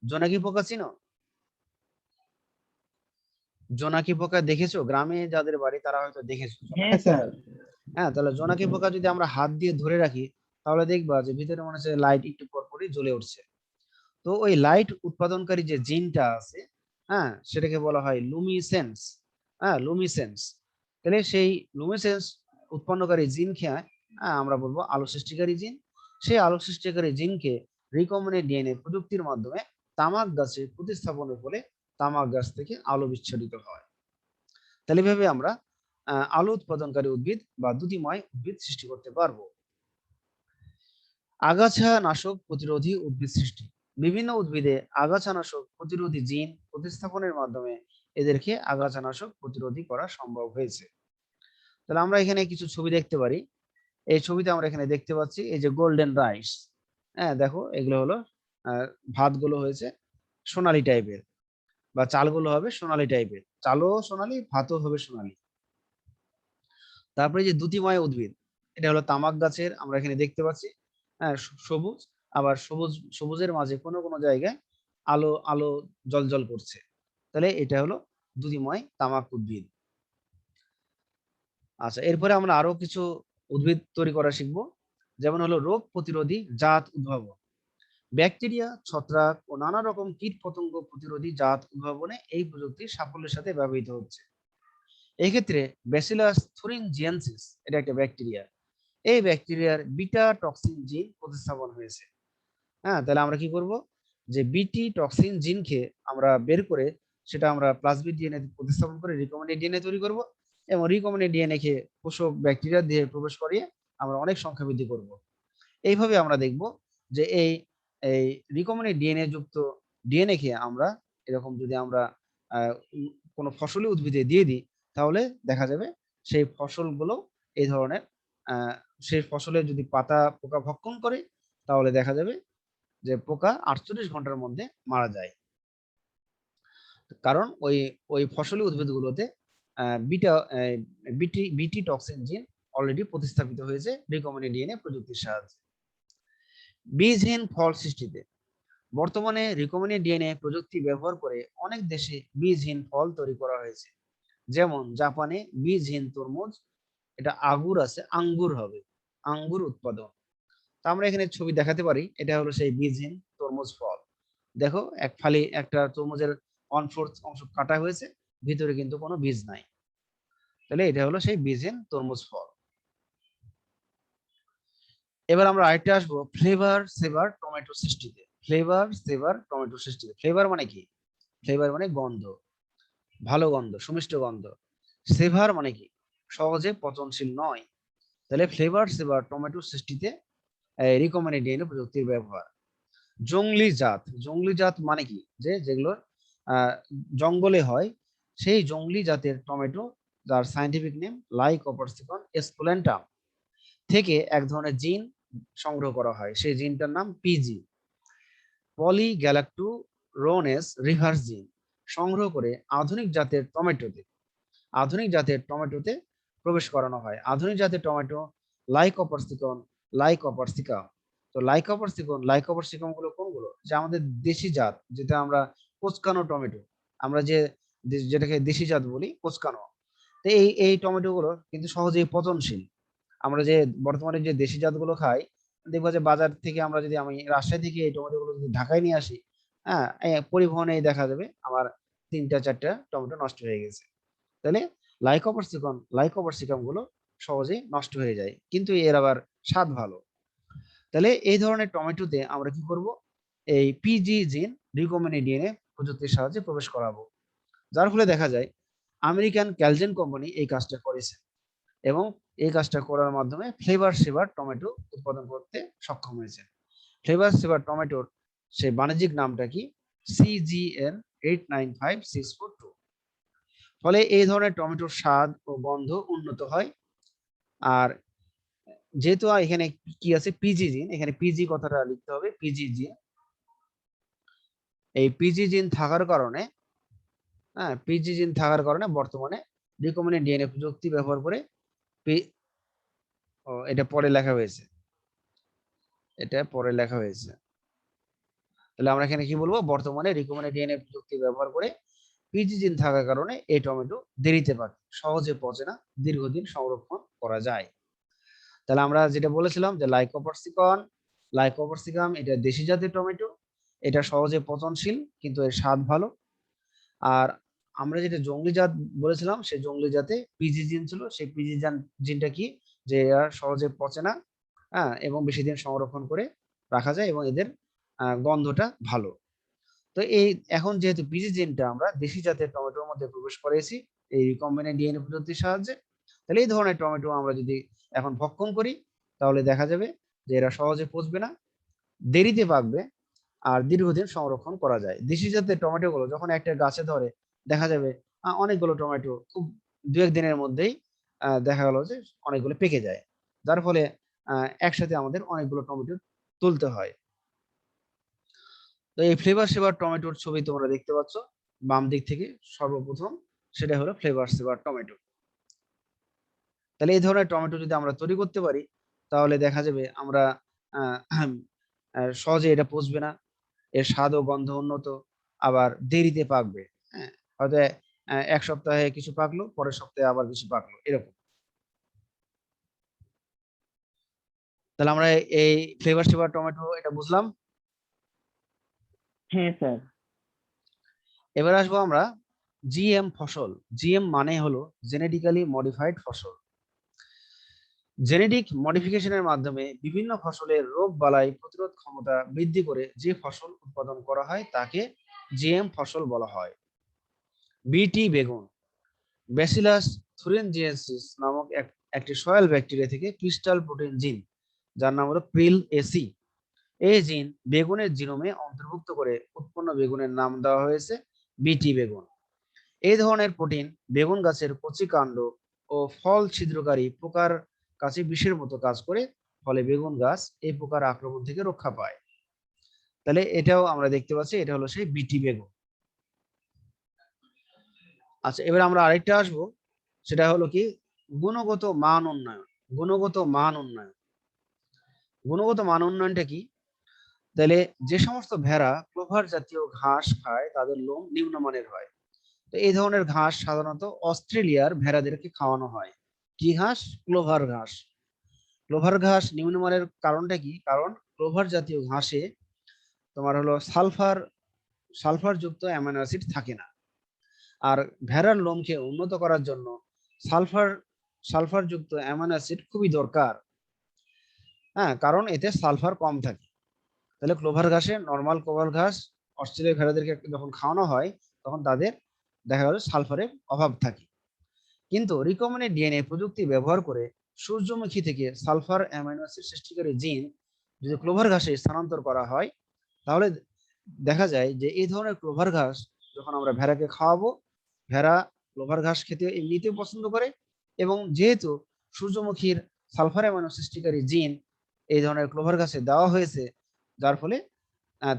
জোনাকি পোকা চিনো? জোনাকি পোকা দেখেছো? গ্রামে যাদের বাড়ি তারা হয়তো দেখেছো। হ্যাঁ স্যার। হ্যাঁ, তাহলে জোনাকি পোকা যদি আমরা হাত দিয়ে ধরে রাখি, তাহলে দেখবা যে ভিতরে মনে হচ্ছে লাইট একটু পরপরই জ্বলে উঠছে। তো ওই লাইট উৎপাদনকারী যে জিনটা আছে, সেটাকে বলা হয় লুমিসেন্স। লুমিসেন্স। তাহলে সেই লুমিসেন্স উৎপন্নকারী জিনকে আমরা বলবো আলো সৃষ্টিকারী জিন। সেই আলো সৃষ্টিকারী জিনকে রিকম্বিনেন্ট ডিএনএ প্রযুক্তির মাধ্যমে তামাক গাছে প্রতিস্থাপনের ফলে তামাক গাছ থেকে আলো বিচ্ছুরিত হয়। তাহলে এভাবে আমরা আলো উৎপাদনকারী উদ্ভিদ বা দ্যুতিময় উদ্ভিদ সৃষ্টি করতে পারবো। আগাছা নাশক প্রতিরোধী উদ্ভিদ সৃষ্টি। বিভিন্ন উদ্ভিদে আগাছানাশক প্রতিরোধী জিন প্রতিস্থাপনের মাধ্যমে এদেরকে আগাছানাশক প্রতিরোধী করা সম্ভব হয়েছে। তাহলে আমরা এখানে কিছু ছবি দেখতে পারি। এই ছবিতে আমরা এখানে দেখতে পাচ্ছি এই যে গোল্ডেন রাইস। দেখো এগুলো হলো ভাতগুলো হয়েছে সোনালী টাইপের, বা চালগুলো হবে সোনালী টাইপের, চালও সোনালী, ভাতও হবে সোনালী। তারপরে যে দ্যুতিময় উদ্ভিদ, এটা হলো তামাক গাছের, আমরা এখানে দেখতে পাচ্ছি সবুজ, আবার সবুজের মাঝে কোনো কোনো জায়গায় আলো আলো জলজল করছে। তাহলে এটা হলো দ্যুতিময় তামাক উদ্ভিদ। আচ্ছা, এরপরে আমরা আরো কিছু উদ্ভিদ তৈরি করা শিখবো, যেমন হলো রোগ প্রতিরোধী জাত উদ্ভাবন। ব্যাকটেরিয়া, ছত্রাক ও নানা রকম কীট পতঙ্গ প্রতিরোধী জাত উদ্ভাবনে এই প্রযুক্তি সাফল্যের সাথে ব্যবহৃত হচ্ছে। এই ক্ষেত্রে ব্যাসিলাস থুরিনজিয়েন্সিস, এটা একটা ব্যাকটেরিয়া, এই ব্যাকটেরিয়ার বিটা টক্সিন জিন প্রতিস্থাপন হয়েছে। তাহলে আমরা কি করব, যে বিটি টক্সিন জিনকে আমরা বের করে সেটা আমরা প্লাজমিড ডিএনএ প্রতিস্থাপন করে রিকম্বিনেন্ট ডিএনএ তৈরি করব, এবং রিকম্বিনেন্ট ডিএনএ কে পোষক ব্যাকটেরিয়া দিয়ে প্রবেশ করিয়ে আমরা অনেক সংখ্যা বৃদ্ধি করব। এইভাবে আমরা দেখব যে এই এই রিকম্বিনেন্ট ডিএনএ যুক্ত ডিএনএ কে আমরা এরকম যদি আমরা কোনো ফসলি উদ্ভিদে দিয়ে দিই, তাহলে দেখা যাবে সেই ফসলগুলো এই ধরনের সেই ফসলের যদি পাতা পোকা ভক্ষণ করে, তাহলে দেখা যাবে যে পোকা 48 ঘন্টার মধ্যে মারা যায়। কারণ ওই ফসলি উদ্ভিদগুলোতে বিটা বিটি টক্সিন জিন অলরেডি প্রতিস্থাপিত হয়েছে রিকম্বিনেন্ট ডিএনএ প্রযুক্তির সাহায্যে। বীজহীন ফল সৃষ্টিতে বর্তমানে রিকম্বিনেন্ট ডিএনএ প্রযুক্তি ব্যবহার করে অনেক দেশে বীজহীন ফল তৈরি করা হয়েছে। যেমন জাপানে বীজহীন তরমুজ, এটা আঙ্গুর হবে, আঙ্গুর উৎপাদন। তা আমরা এখানে ছবি দেখাতে পারি, এটা হলো সেই বীজহীন তরমুজ ফল। দেখো একটা তরমুজের 1/4 অংশ কাটা হয়েছে, ভিতরে কিন্তু কোনো বীজ নাই। তাহলে এটা হলো সেই বীজহীন তরমুজ ফল। এবার আমরা আরেকটা আসবো ফ্লেভার সেভার টমেটো সৃষ্টিতে। ফ্লেভার সেভার টমেটো সৃষ্টিতে। ফ্লেভার মানে কি? ফ্লেভার মানে গন্ধ, ভালো গন্ধ, সুমিষ্ট গন্ধ। সেভার মানে কি? সহজে পচনশীল নয়। তাহলে ফ্লেভার সেভার টমেটো সৃষ্টিতে রিকমেন্ডেড ডিএনএ প্রযুক্তির ব্যবহার। জংলি জাত। জংলি জাত মানে কি? যে যেগুলো জঙ্গলে হয়, সেই জংলি জাতের টমেটো, যার সায়েন্টিফিক নেম লাইকোপারসিকন এসকুলেন্টাম, থেকে এক ধরনের জিন সংগ্রহ করা হয়। সেই জিনটার নাম পিজি, পলিগ্যালাক্টুরোনেস রিভার্স জিন, সংগ্রহ করে আধুনিক জাতের টমেটোতে প্রবেশ করানো হয়। আধুনিক জাতের টমেটো লাইকোপারসিকন, লাইকোপারসিকাম। তো লাইকোপারসিকাম গুলো কোনগুলো? যে আমাদের দেশি জাত, যেটা আমরা কোচকানো টমেটো, আমরা যেটাকে দেশি জাত বলি, কোচকানো। তো এই টমেটো গুলো কিন্তু সহজেই পচনশীল। আমরা যে বর্তমানে যে দেশি জাতগুলো খাই, দেখবো যে বাজার থেকে আমরা যদি, আমি রাজশাহী থেকে এই টমেটো গুলো যদি ঢাকায় নিয়ে আসি, হ্যাঁ, পরিবহনে দেখা যাবে আমার 3টা 4টা টমেটো নষ্ট হয়ে গেছে। তাহলে লাইকোপারসিকাম গুলো সহজেই নষ্ট হয়ে যায়, কিন্তু এর আবার স্বাদ ভালো। তাহলে এই ধরনের টমেটোতে আমরা কি করব? এই পিজি জিন রিকমেন্ডেড ডিএনএ প্রযুক্তির সাহায্যে প্রবেশ করাবো। যার ফলে দেখা যায় আমেরিকান ক্যালজেন কোম্পানি এই কাজটা করেছে, এবং এই কাজটা করার মাধ্যমে ফ্লেভার সেভার টমেটো উৎপাদন করতে সক্ষম হয়েছে। ফ্লেভার সেভার টমেটোর সেই বাণিজ্যিক নামটা কি? CGN 895642। ফলে এই ধরনের টমেটোর স্বাদ ও গন্ধ উন্নত হয়। আর যেহেতু এখানে কি আছে? পিজি জিন, এখানে পিজি কথাটা লিখতে হবে, পিজি জিন। এই পিজি জিন থাকার কারণে, হ্যাঁ, পিজি জিন থাকার কারণে বর্তমানে রিকমেন্ডেড ডিএনএ প্রযুক্তি ব্যবহার করে এটা পরে লেখা হয়েছে, তাহলে আমরা এখানে কি বলবো? বর্তমানে রিকমেন্ডেড ডিএনএ প্রযুক্তি ব্যবহার করে পিজি জিন থাকার কারণে এই টমেটো দেরিতে পাকে, সহজে পচে না, দীর্ঘদিন সংরক্ষণ করা যায়। তাহলে আমরা যেটা বলেছিলাম যে লাইকোপারসিকাম এটা দেশি জাতের টমেটো, এটা সহজে পচনশীল কিন্তু এর স্বাদ ভালো। আর আমরা যেটা জংলি জাত বলেছিলাম, সেই জংলি জাতে পিজি জিন ছিল। সেই পিজি জিনটা কি? যে এরা সহজে পচে না, হ্যাঁ, এবং বেশি দিন সংরক্ষণ করে রাখা যায়, এবং এদের গন্ধটা ভালো। তো এই এখন যেহেতু পিজি জিনটা আমরা দেশি জাতের টমেটোর মধ্যে প্রবেশ করেছি এই রিকম্বিনেন্ট ডিএনএ প্রযুক্তির সাহায্যে, তাহলে এই ধরনের টমেটো আমরা যদি এখন ভক্ষণ করি, তাহলে দেখা যাবে যে এরা সহজে পচবে না, দেরিতে পাকবে, আর দীর্ঘদিন সংরক্ষণ করা যায়। দেশি জাতের টমেটো গুলো যখন একটা গাছে ধরে, দেখা যাবে অনেকগুলো টমেটো খুব 2-1 দিনের মধ্যেই দেখা গেল যে অনেকগুলো পেকে যায়, যার ফলে একসাথে আমাদের অনেকগুলো টমেটো তুলতে হয়। তো এই ফ্লেভার সেভার টমেটোর ছবি তোমরা দেখতে পাচ্ছ বাম দিক থেকে সর্বপ্রথম, সেটা হলো ফ্লেভার সেভার টমেটো। তাহলে এই ধরনের টমেটো যদি আমরা তৈরি করতে পারি, তাহলে দেখা যাবে আমরা সহজে এটা পচবে না, এর স্বাদ ও গন্ধ উন্নত, আবার দেরিতে পাকবে। হ্যাঁ, হয়তো 1 সপ্তাহে কিছু পাকলো, পরের সপ্তাহে আবার কিছু পাকলো, এরকম। তাহলে আমরা এই ফ্লেভার সেভার টমেটো এটা বুঝলাম। হ্যাঁ স্যার। এবার আসবো আমরা জিএম ফসল। জিএম মানে হলো জেনেটিক্যালি মডিফাইড ফসল। জেনেটিক মডিফিকেশনের মাধ্যমে বিভিন্ন ফসলের রোগ বালাই প্রতিরোধ ক্ষমতা বৃদ্ধি করে যে ফসল উৎপাদন করা হয় তাকে জিএম ফসল বলা হয়। বিটি বেগুন, ব্যাসিলাস থুরিনজিয়েন্সিস নামক একটি সয়েল ব্যাকটেরিয়া থেকে ক্রিস্টাল প্রোটিন জিন, যার নাম হলো প্রিল এসি, এই জিন বেগুনের জিনোমে অন্তর্ভুক্ত করে উৎপন্ন বেগুনের নাম দেওয়া হয়েছে বিটি বেগুন। এই ধরনের প্রোটিন বেগুন গাছের কচি কাণ্ড ও ফল ছিদ্রকারী পোকার কাছে বিষের মতো কাজ করে, ফলে বেগুন গাছ এই পোকার আক্রমণ থেকে রক্ষা পায়। তাহলে এটাও আমরা দেখতে পাচ্ছি, এটা হলো সেই বিটি বেগুন। আচ্ছা, এবার আমরা আরেকটা আসবো, সেটা হলো কি? গুণগত মান উন্নয়ন। গুণগত মান উন্নয়ন, গুণগত মান উন্নয়নটা কি? তাহলে যে সমস্ত ভেড়া ক্লোভার জাতীয় ঘাস খায় তাদের লোম নিম্নমানের হয়। তো এই ধরনের ঘাস সাধারণত অস্ট্রেলিয়ার ভেড়াদেরকে খাওয়ানো হয়। কি ঘাস? ক্লোভার ঘাস। ক্লোভার ঘাস নিম্নমানের কারণটা কি? কারণ ক্লোভার জাতীয় ঘাসে তোমার হলো সালফার যুক্ত অ্যামাইনো অ্যাসিড থাকে না। আর ভেড়ার লোমকে উন্নত করার জন্য সালফারযুক্ত অ্যামাইনো অ্যাসিড খুবই দরকার। হ্যাঁ, কারণ এতে সালফার কম থাকে। তাহলে ক্লোভার ঘাসে, নর্মাল ক্লোভার ঘাস অস্ট্রেলিয়ার ভেড়াদেরকে যখন খাওয়ানো হয় তখন তাদের দেখা গেল সালফারের অভাব থাকে। কিন্তু রিকম্বিনেন্ট ডিএনএ প্রযুক্তি ব্যবহার করে সূর্যমুখী থেকে সালফার অ্যামাইনো অ্যাসিড সৃষ্টিকারী জিন যদি ক্লোভার ঘাসে স্থানান্তর করা হয়, তাহলে দেখা যায় যে এই ধরনের ক্লোভার ঘাস যখন আমরা ভেড়াকে খাওয়াবো, ভেড়া ক্লোভার ঘাস খেতে এমনিতেও পছন্দ করে, এবং যেহেতু সূর্যমুখীর সালফার অ্যামাইনো সৃষ্টিকারী জিন এই ধরনের ক্লোভার ঘাসে দেওয়া হয়েছে, যার ফলে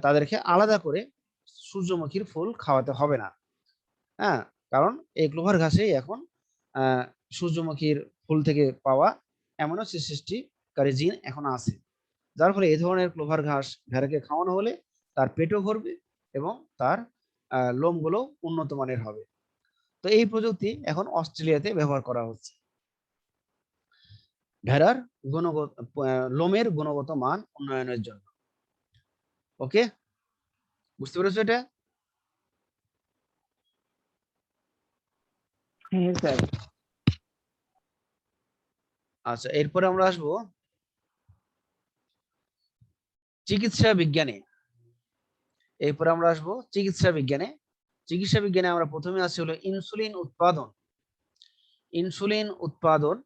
তাদেরকে আলাদা করে সূর্যমুখীর ফুল খাওয়াতে হবে না। হ্যাঁ, কারণ এই ক্লোভার ঘাসেই এখন সূর্যমুখীর ফুল থেকে পাওয়া অ্যামাইনো অ্যাসিড সৃষ্টিকারী জিন এখন আছে। যার ফলে এই ধরনের ক্লোভার ঘাস ভেড়াকে খাওয়ানো হলে তার পেটও ভরবে এবং তার লোমগুলো উন্নত মানের হবে। তো এই প্রযুক্তি এখন অস্ট্রেলিয়াতে ব্যবহার করা হচ্ছে ভেড়ার গুণগত লোমের গুণগত মান উন্নয়নের জন্য। ওকে, বুঝতে পেরেছো এটা? হ্যাঁ স্যার। আচ্ছা, এরপরে আমরা আসবো চিকিৎসা বিজ্ঞানে। এরপরে আমরা আসবো চিকিৎসা বিজ্ঞানে। চিকিৎসা বিজ্ঞানে আমরা প্রথমে আসি হলো ইনসুলিন উৎপাদন। ইনসুলিন উৎপাদন,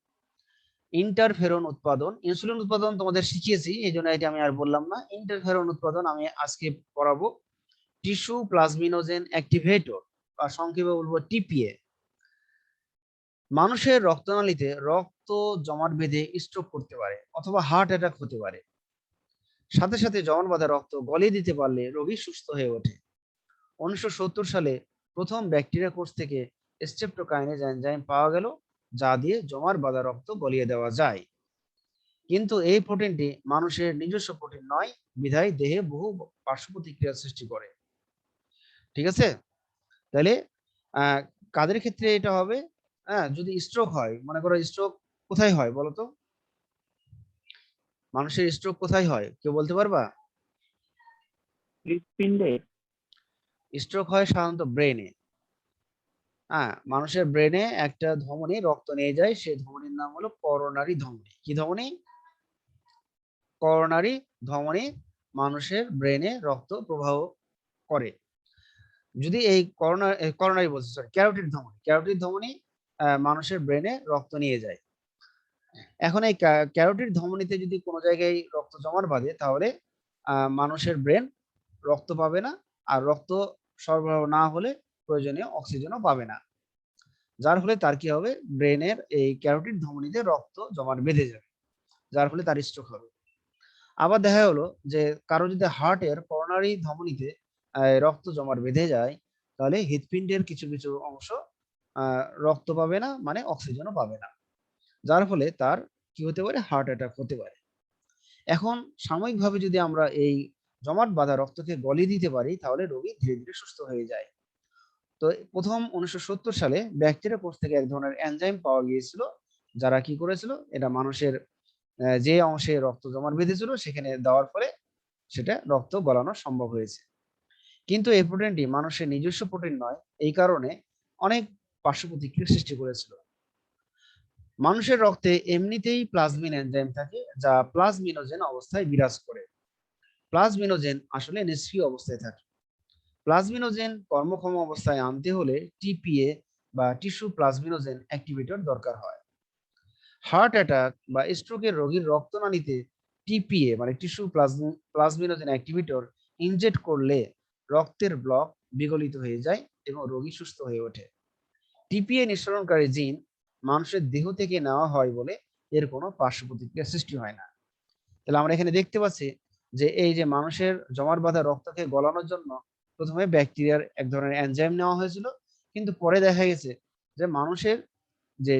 ইন্টারফেরন উৎপাদন। ইনসুলিন উৎপাদন তোমাদের শিখিয়েছি, এই জন্য এটা আমি আর বললাম না। ইন্টারফেরন উৎপাদন আমি আজকে পড়াবো টিস্যু প্লাজমিনোজেন অ্যাক্টিভেটর, বা সংক্ষেপে বলবো টিপিএ। মানুষের রক্তনালীতে রক্ত জমাট বেঁধে স্ট্রোক করতে পারে অথবা হার্ট অ্যাটাক হতে পারে। সাথে সাথে জমাট বাঁধা রক্ত গলিয়ে দিতে পারলে রোগী সুস্থ হয়ে ওঠে। 1970 সালে প্রথম ব্যাকটেরিয়া কোষ থেকে স্ট্রেপ্টোকাইনেজ এনজাইম পাওয়া গেল, যা দিয়ে জমাট বাঁধা রক্ত গলিয়ে দেওয়া যায়। কিন্তু এই প্রোটিনটি মানুষের নিজস্ব প্রোটিন নয়, বিধায় দেহে বহু পার্শ্ব প্রতিক্রিয়া সৃষ্টি করে। ঠিক আছে? তাহলে আহ কাদের ক্ষেত্রে এটা হবে? হ্যাঁ, যদি স্ট্রোক হয়, মনে করো স্ট্রোক কোথায় হয় বলো তো? মানুষের স্ট্রোক কোথায় হয় কেউ বলতে পারবা? হৃৎপিণ্ডে। স্ট্রোক হয় সাধারণত ব্রেনে। হ্যাঁ, মানুষের ব্রেনে একটা ধমনী রক্ত নিয়ে যায়, সেই ধমনীর নাম হলো করোনারি ধমনী। কি ধমনী? করোনারি ধমনী মানুষের ব্রেনে রক্ত প্রবাহ করে। যদি এই করোনারি বলছি, সরি, ক্যারোটিড ধমনী, ক্যারোটিড ধমনী মানুষের ব্রেনে রক্ত নিয়ে যায়। এখন এই ক্যারোটিড ধমনীতে যদি কোনো জায়গায় রক্ত জমাট বাঁধে, তাহলে মানুষের ব্রেন রক্ত পাবে না, আর রক্ত সরবরাহ না হলে প্রয়োজনীয় অক্সিজেনও পাবে না। যার ফলে তার কি হবে? ব্রেনের এই ক্যারোটিড ধমনীতে রক্ত জমাট বেঁধে যাবে, যার ফলে তার স্ট্রোক হবে। আবার দেখা হলো যে কারো যদি হার্টের করোনারি ধমনীতে রক্ত জমাট বেঁধে যায়, তাহলে হৃৎপিণ্ডের কিছু কিছু অংশ রক্ত পাবে না, মানে অক্সিজেনও পাবে না, যার ফলে তার কি হতে পারে? হার্ট অ্যাটাক হতে পারে। এখন সাময়িকভাবে যদি আমরা এই জমাট বাঁধা রক্তকে গলিয়ে দিতে পারি, তাহলে রোগী ধীরে ধীরে সুস্থ হয়ে যায়। তো প্রথম 1970 সালে ব্যাকটেরিয়া কোষ থেকে এক ধরনের এনজাইম পাওয়া গিয়েছিল, যারা কি করেছিল, এটা মানুষের যে অংশে রক্ত জমাট বেঁধেছিল সেখানে দেওয়ার ফলে সেটা রক্ত গলানো সম্ভব হয়েছে। কিন্তু এই প্রোটিনটি মানুষের নিজস্ব প্রোটিন নয়, এই কারণে অনেক পার্শ্ব প্রতিক্রিয়ার সৃষ্টি করেছিল। মানুষের রক্তে এমনিতেই প্লাজমিন এনজাইম থাকে, যা প্লাজমিনোজেন অবস্থায় বিরাজ করে। প্লাজমিনোজেন আসলে নিষ্ক্রিয় অবস্থায় থাকে। প্লাজমিনোজেন কর্মক্ষম অবস্থায় আনতে হলে টিপিএ বা টিস্যু প্লাজমিনোজেন অ্যাক্টিভেটর দরকার হয়। হার্ট অ্যাটাক বা স্ট্রোকের রোগীর রক্তনালীতে টিপিএ মানে টিস্যু প্লাজমিনোজেন অ্যাক্টিভেটর ইনজেক্ট করলে রক্তের ব্লক বিগলিত হয়ে যায় এবং রোগী সুস্থ হয়ে ওঠে। টিপিএ নিঃসরণকারী জিন মানুষের দেহ থেকে নেওয়া হয় বলে এর কোনো পার্শ্ব প্রতিক্রিয়া সৃষ্টি হয় না। তাহলে আমরা এখানে দেখতে পাচ্ছি যে এই যে মানুষের জমাট বাঁধা রক্তকে গলানোর জন্য প্রথমে ব্যাকটেরিয়ার এক ধরনের এনজাইম নেওয়া হয়েছিল, কিন্তু পরে দেখা গেছে যে মানুষের যে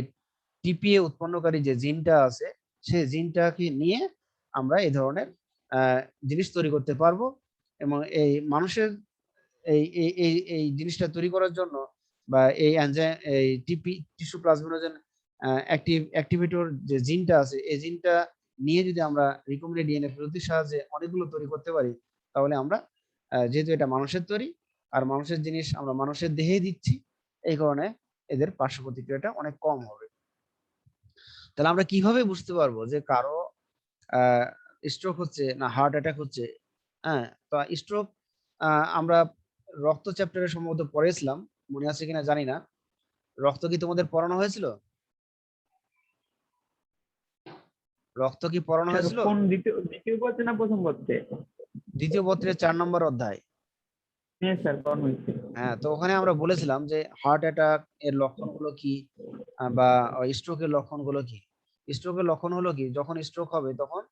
টিপিএ উৎপন্নকারী যে জিনটা আছে, সেই জিনটাকে নিয়ে আমরা এই ধরনের জিনিস তৈরি করতে পারবো। এবং এই মানুষের এই এই এই এই জিনিসটা তৈরি করার জন্য বা এই এনজাইম, এই টিস্যু প্লাজমিনোজেন অ্যাক্টিভেটর যে জিনটা আছে, এই জিনটা নিয়ে যদি আমরা রিকম্বিনেন্ট ডিএনএ প্রযুক্তির সাহায্যে অনেকগুলো তৈরি করতে পারি, তাহলে আমরা যেহেতু এটা মানুষের তৈরি আর মানুষের জিনিস আমরা মানুষের দেহেই দিচ্ছি, এই কারণে এদের পার্শ্ব প্রতিক্রিয়াটা অনেক কম হবে। তাহলে আমরা কিভাবে বুঝতে পারবো যে কারো স্ট্রোক হচ্ছে না হার্ট অ্যাটাক হচ্ছে? হ্যাঁ, তো স্ট্রোক আমরা রক্ত চ্যাপ্টারে সম্ভবত পড়েছিলাম, মনে আছে কিনা জানি না। রক্ত কি তোমাদের পড়ানো হয়েছিল? রক্ত কি পড়ানো স্যার হয়েছিল? কোন দ্বিতীয় দ্বিতীয় পত্রে না প্রথম পত্রে? দ্বিতীয় পত্রের 4 নম্বর অধ্যায়। হ্যাঁ স্যার, কোন হয়েছে। হ্যাঁ, তো ওখানে আমরা বলেছিলাম যে হার্ট অ্যাটাক এর লক্ষণগুলো কি, বা স্ট্রোকের লক্ষণগুলো কি। স্ট্রোকের লক্ষণ হলো কি, যখন স্ট্রোক হবে তখন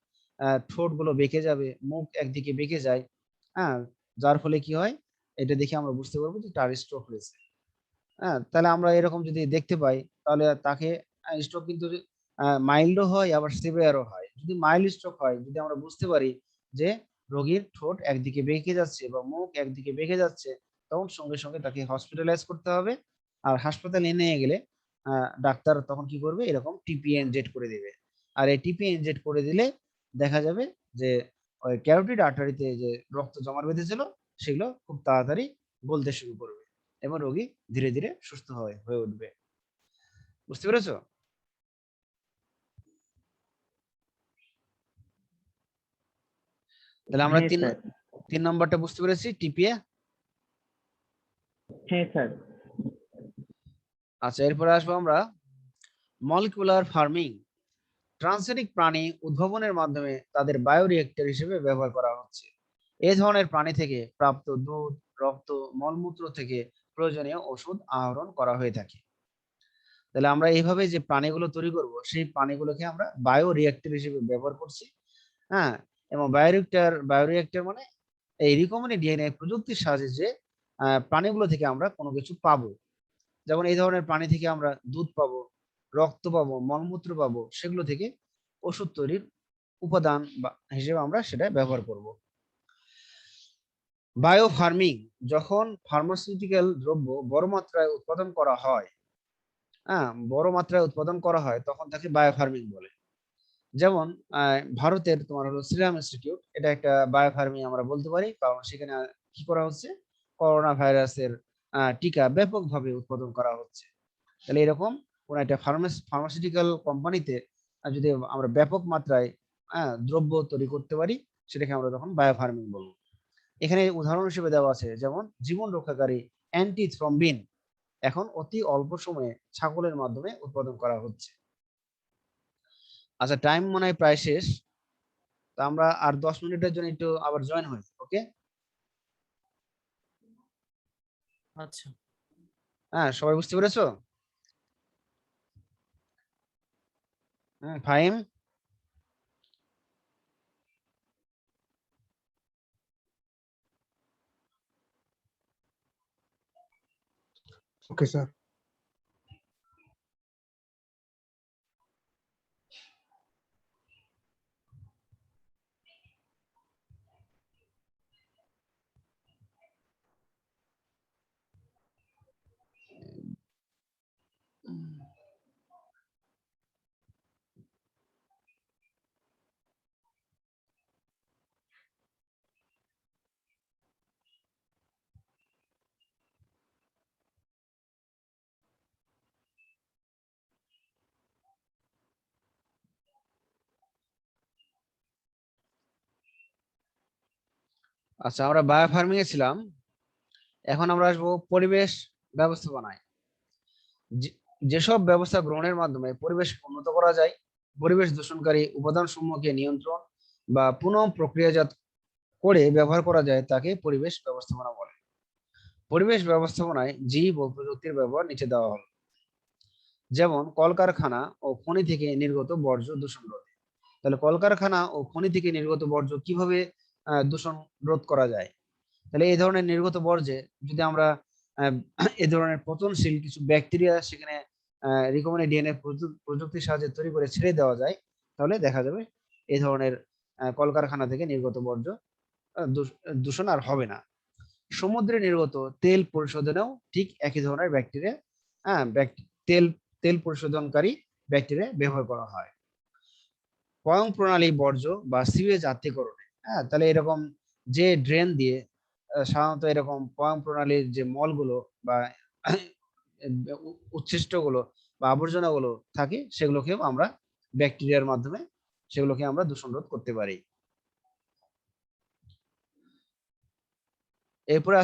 ঠোঁট গুলো বেঁকে যাবে, মুখ একদিকে বেঁকে যায়। হ্যাঁ, যার ফলে কি হয়, এটা দেখে আমরা বুঝতে পারবো যে তার স্ট্রোক হয়েছে। হ্যাঁ, তাহলে আমরা এরকম যদি দেখতে পাই তাহলে তাকে স্ট্রোক কিন্তু মাইল্ডও হয় আবার সিভিয়ারও হয়। যদি মাইল্ড স্ট্রোক হয়, যদি আমরা বুঝতে পারি যে রোগীর ঠোঁট একদিকে বেঁকে যাচ্ছে বা মুখ একদিকে বেঁকে যাচ্ছে, তখন সঙ্গে সঙ্গে তাকে হসপিটালাইজ করতে হবে। আর হাসপাতালে নিয়ে গেলে ডাক্তার তখন কি করবে, এরকম টিপিএ ইনজেক্ট করে দিবে। আর এই টিপিএ ইনজেক্ট করে দিলে দেখা যাবে যে ওই ক্যারোটিড আর্টারিতে যে রক্ত জমা বেঁধেছিল সেগুলো খুব তাড়াতাড়ি গলতে শুরু করবে এবং রোগী ধীরে ধীরে সুস্থ হয়ে উঠবে। বুঝতে পেরেছো? তাহলে আমরা হ্যাঁ স্যার। তিন নম্বরটা বুঝতে পেরেছি, টিপিএ। হ্যাঁ স্যার। আচ্ছা, এরপরে আসবো আমরা মলিকুলার ফার্মিং। ট্রান্সজেনিক প্রাণী উদ্ভাবনের মাধ্যমে তাদের বায়োরিয়েক্টর হিসেবে ব্যবহার করা হচ্ছে। এই ধরনের প্রাণী থেকে প্রাপ্ত দুধ, রক্ত, মলমূত্র থেকে প্রয়োজনীয় ওষুধ আহরণ করা হয়ে থাকে। তাহলে আমরা এইভাবে যে প্রাণীগুলো তৈরি করব, সেই প্রাণীগুলোকে আমরা বায়োরিয়েক্টর হিসেবে ব্যবহার করছি। হ্যাঁ, এবং বায়োরিয়েক্টর মানে এই রিকম্বিনেন্ট ডিএনএ প্রযুক্তির সাহায্যে যে প্রাণীগুলো থেকে আমরা কোনো কিছু পাবো। যেমন এই ধরনের প্রাণী থেকে আমরা দুধ পাবো, রক্ত পাবো, মলমূত্র পাবো, সেগুলো থেকে ওষুধ তৈরির উপাদান বা হিসেবে আমরা সেটা ব্যবহার করব। বায়ো ফার্মিং, যখন ফার্মাসিউটিক্যাল দ্রব্য বড় মাত্রায় উৎপাদন করা হয়, হ্যাঁ, বড় মাত্রায় উৎপাদন করা হয়, তখন তাকে বায়ো ফার্মিং বলে। যেমন ভারতের তোমার হলো সিরাম ইনস্টিটিউট, এটা একটা বায়ো ফার্মিং আমরা বলতে পারি, কারণ সেখানে কি করা হচ্ছে, করোনা ভাইরাসের টিকা ব্যাপকভাবে উৎপাদন করা হচ্ছে। তাহলে এরকম কোন একটা ফার্মাসিউটিক্যাল কোম্পানিতে যদি আমরা ব্যাপক মাত্রায় দ্রব্য তৈরি করতে পারি, সেটাকে আমরা তখন বায়ো ফার্মিং বলবো। এখানে উদাহরণ হিসেবে দেওয়া আছে, যেমন জীবন রক্ষাকারী অ্যান্টিথ্রম্বিন এখন অতি অল্প সময়ে ছাগলের মাধ্যমে উৎপাদন করা হচ্ছে। আচ্ছা, টাইম মনে হয় প্রায় শেষ, তো আমরা আর 10 মিনিটের জন্য একটু আবার জয়েন হই। ওকে? আচ্ছা। হ্যাঁ, সবাই বুঝতে পেরেছো? ফাহিম? Okay sir. আচ্ছা, আমরা বায়ো ফার্মিং এ ছিলাম, এখন আমরা আসবো পরিবেশ ব্যবস্থাপনায়। যেসব ব্যবস্থা গ্রহণের মাধ্যমে পরিবেশ উন্নত করা যায়, পরিবেশ দূষণকারী উপাদান সমূহকে নিয়ন্ত্রণ বা পুনঃ প্রক্রিয়াজাত করে ব্যবহার করা যায়, তাকে পরিবেশ ব্যবস্থাপনা বলে। পরিবেশ ব্যবস্থাপনায় জীব ও প্রযুক্তির ব্যবহার নিচে দেওয়া হলো। যেমন কলকারখানা ও খনি থেকে নির্গত বর্জ্য দূষণ রোধ। তাহলে কলকারখানা ও খনি থেকে নির্গত বর্জ্য কিভাবে দূষণ রোধ করা যায়? তাহলে এই ধরনের নির্গত বর্জ্যে যদি আমরা এই ধরনের পচনশীল কিছু ব্যাকটেরিয়া সেখানে রিকম্বিনেন্ট ডিএনএ প্রযুক্তির সাহায্যে তৈরি করে ছেড়ে দেওয়া যায়, তাহলে দেখা যাবে এই ধরনের কলকারখানা থেকে নির্গত বর্জ্য দূষণ আর হবে না। সমুদ্রে নির্গত তেল পরিশোধনেও ঠিক একই ধরনের ব্যাকটেরিয়া, হ্যাঁ, তেল তেল পরিশোধনকারী ব্যাকটেরিয়া ব্যবহার করা হয়। পয়ঃ প্রণালী বর্জ্য বা সিওয়েজ আত্তীকরণে, হ্যাঁ, তাহলে এরকম যে ড্রেন দিয়ে সাধারণত এরকম পয়ঃ প্রণালীর যে মলগুলো বা উচ্ছিষ্টগুলো বা আবর্জনাগুলো থাকে সেগুলোকেও আমরা ব্যাকটেরিয়ার মাধ্যমে সেগুলোকে আমরা দূষণ রোধ করতে পারি। এরপরে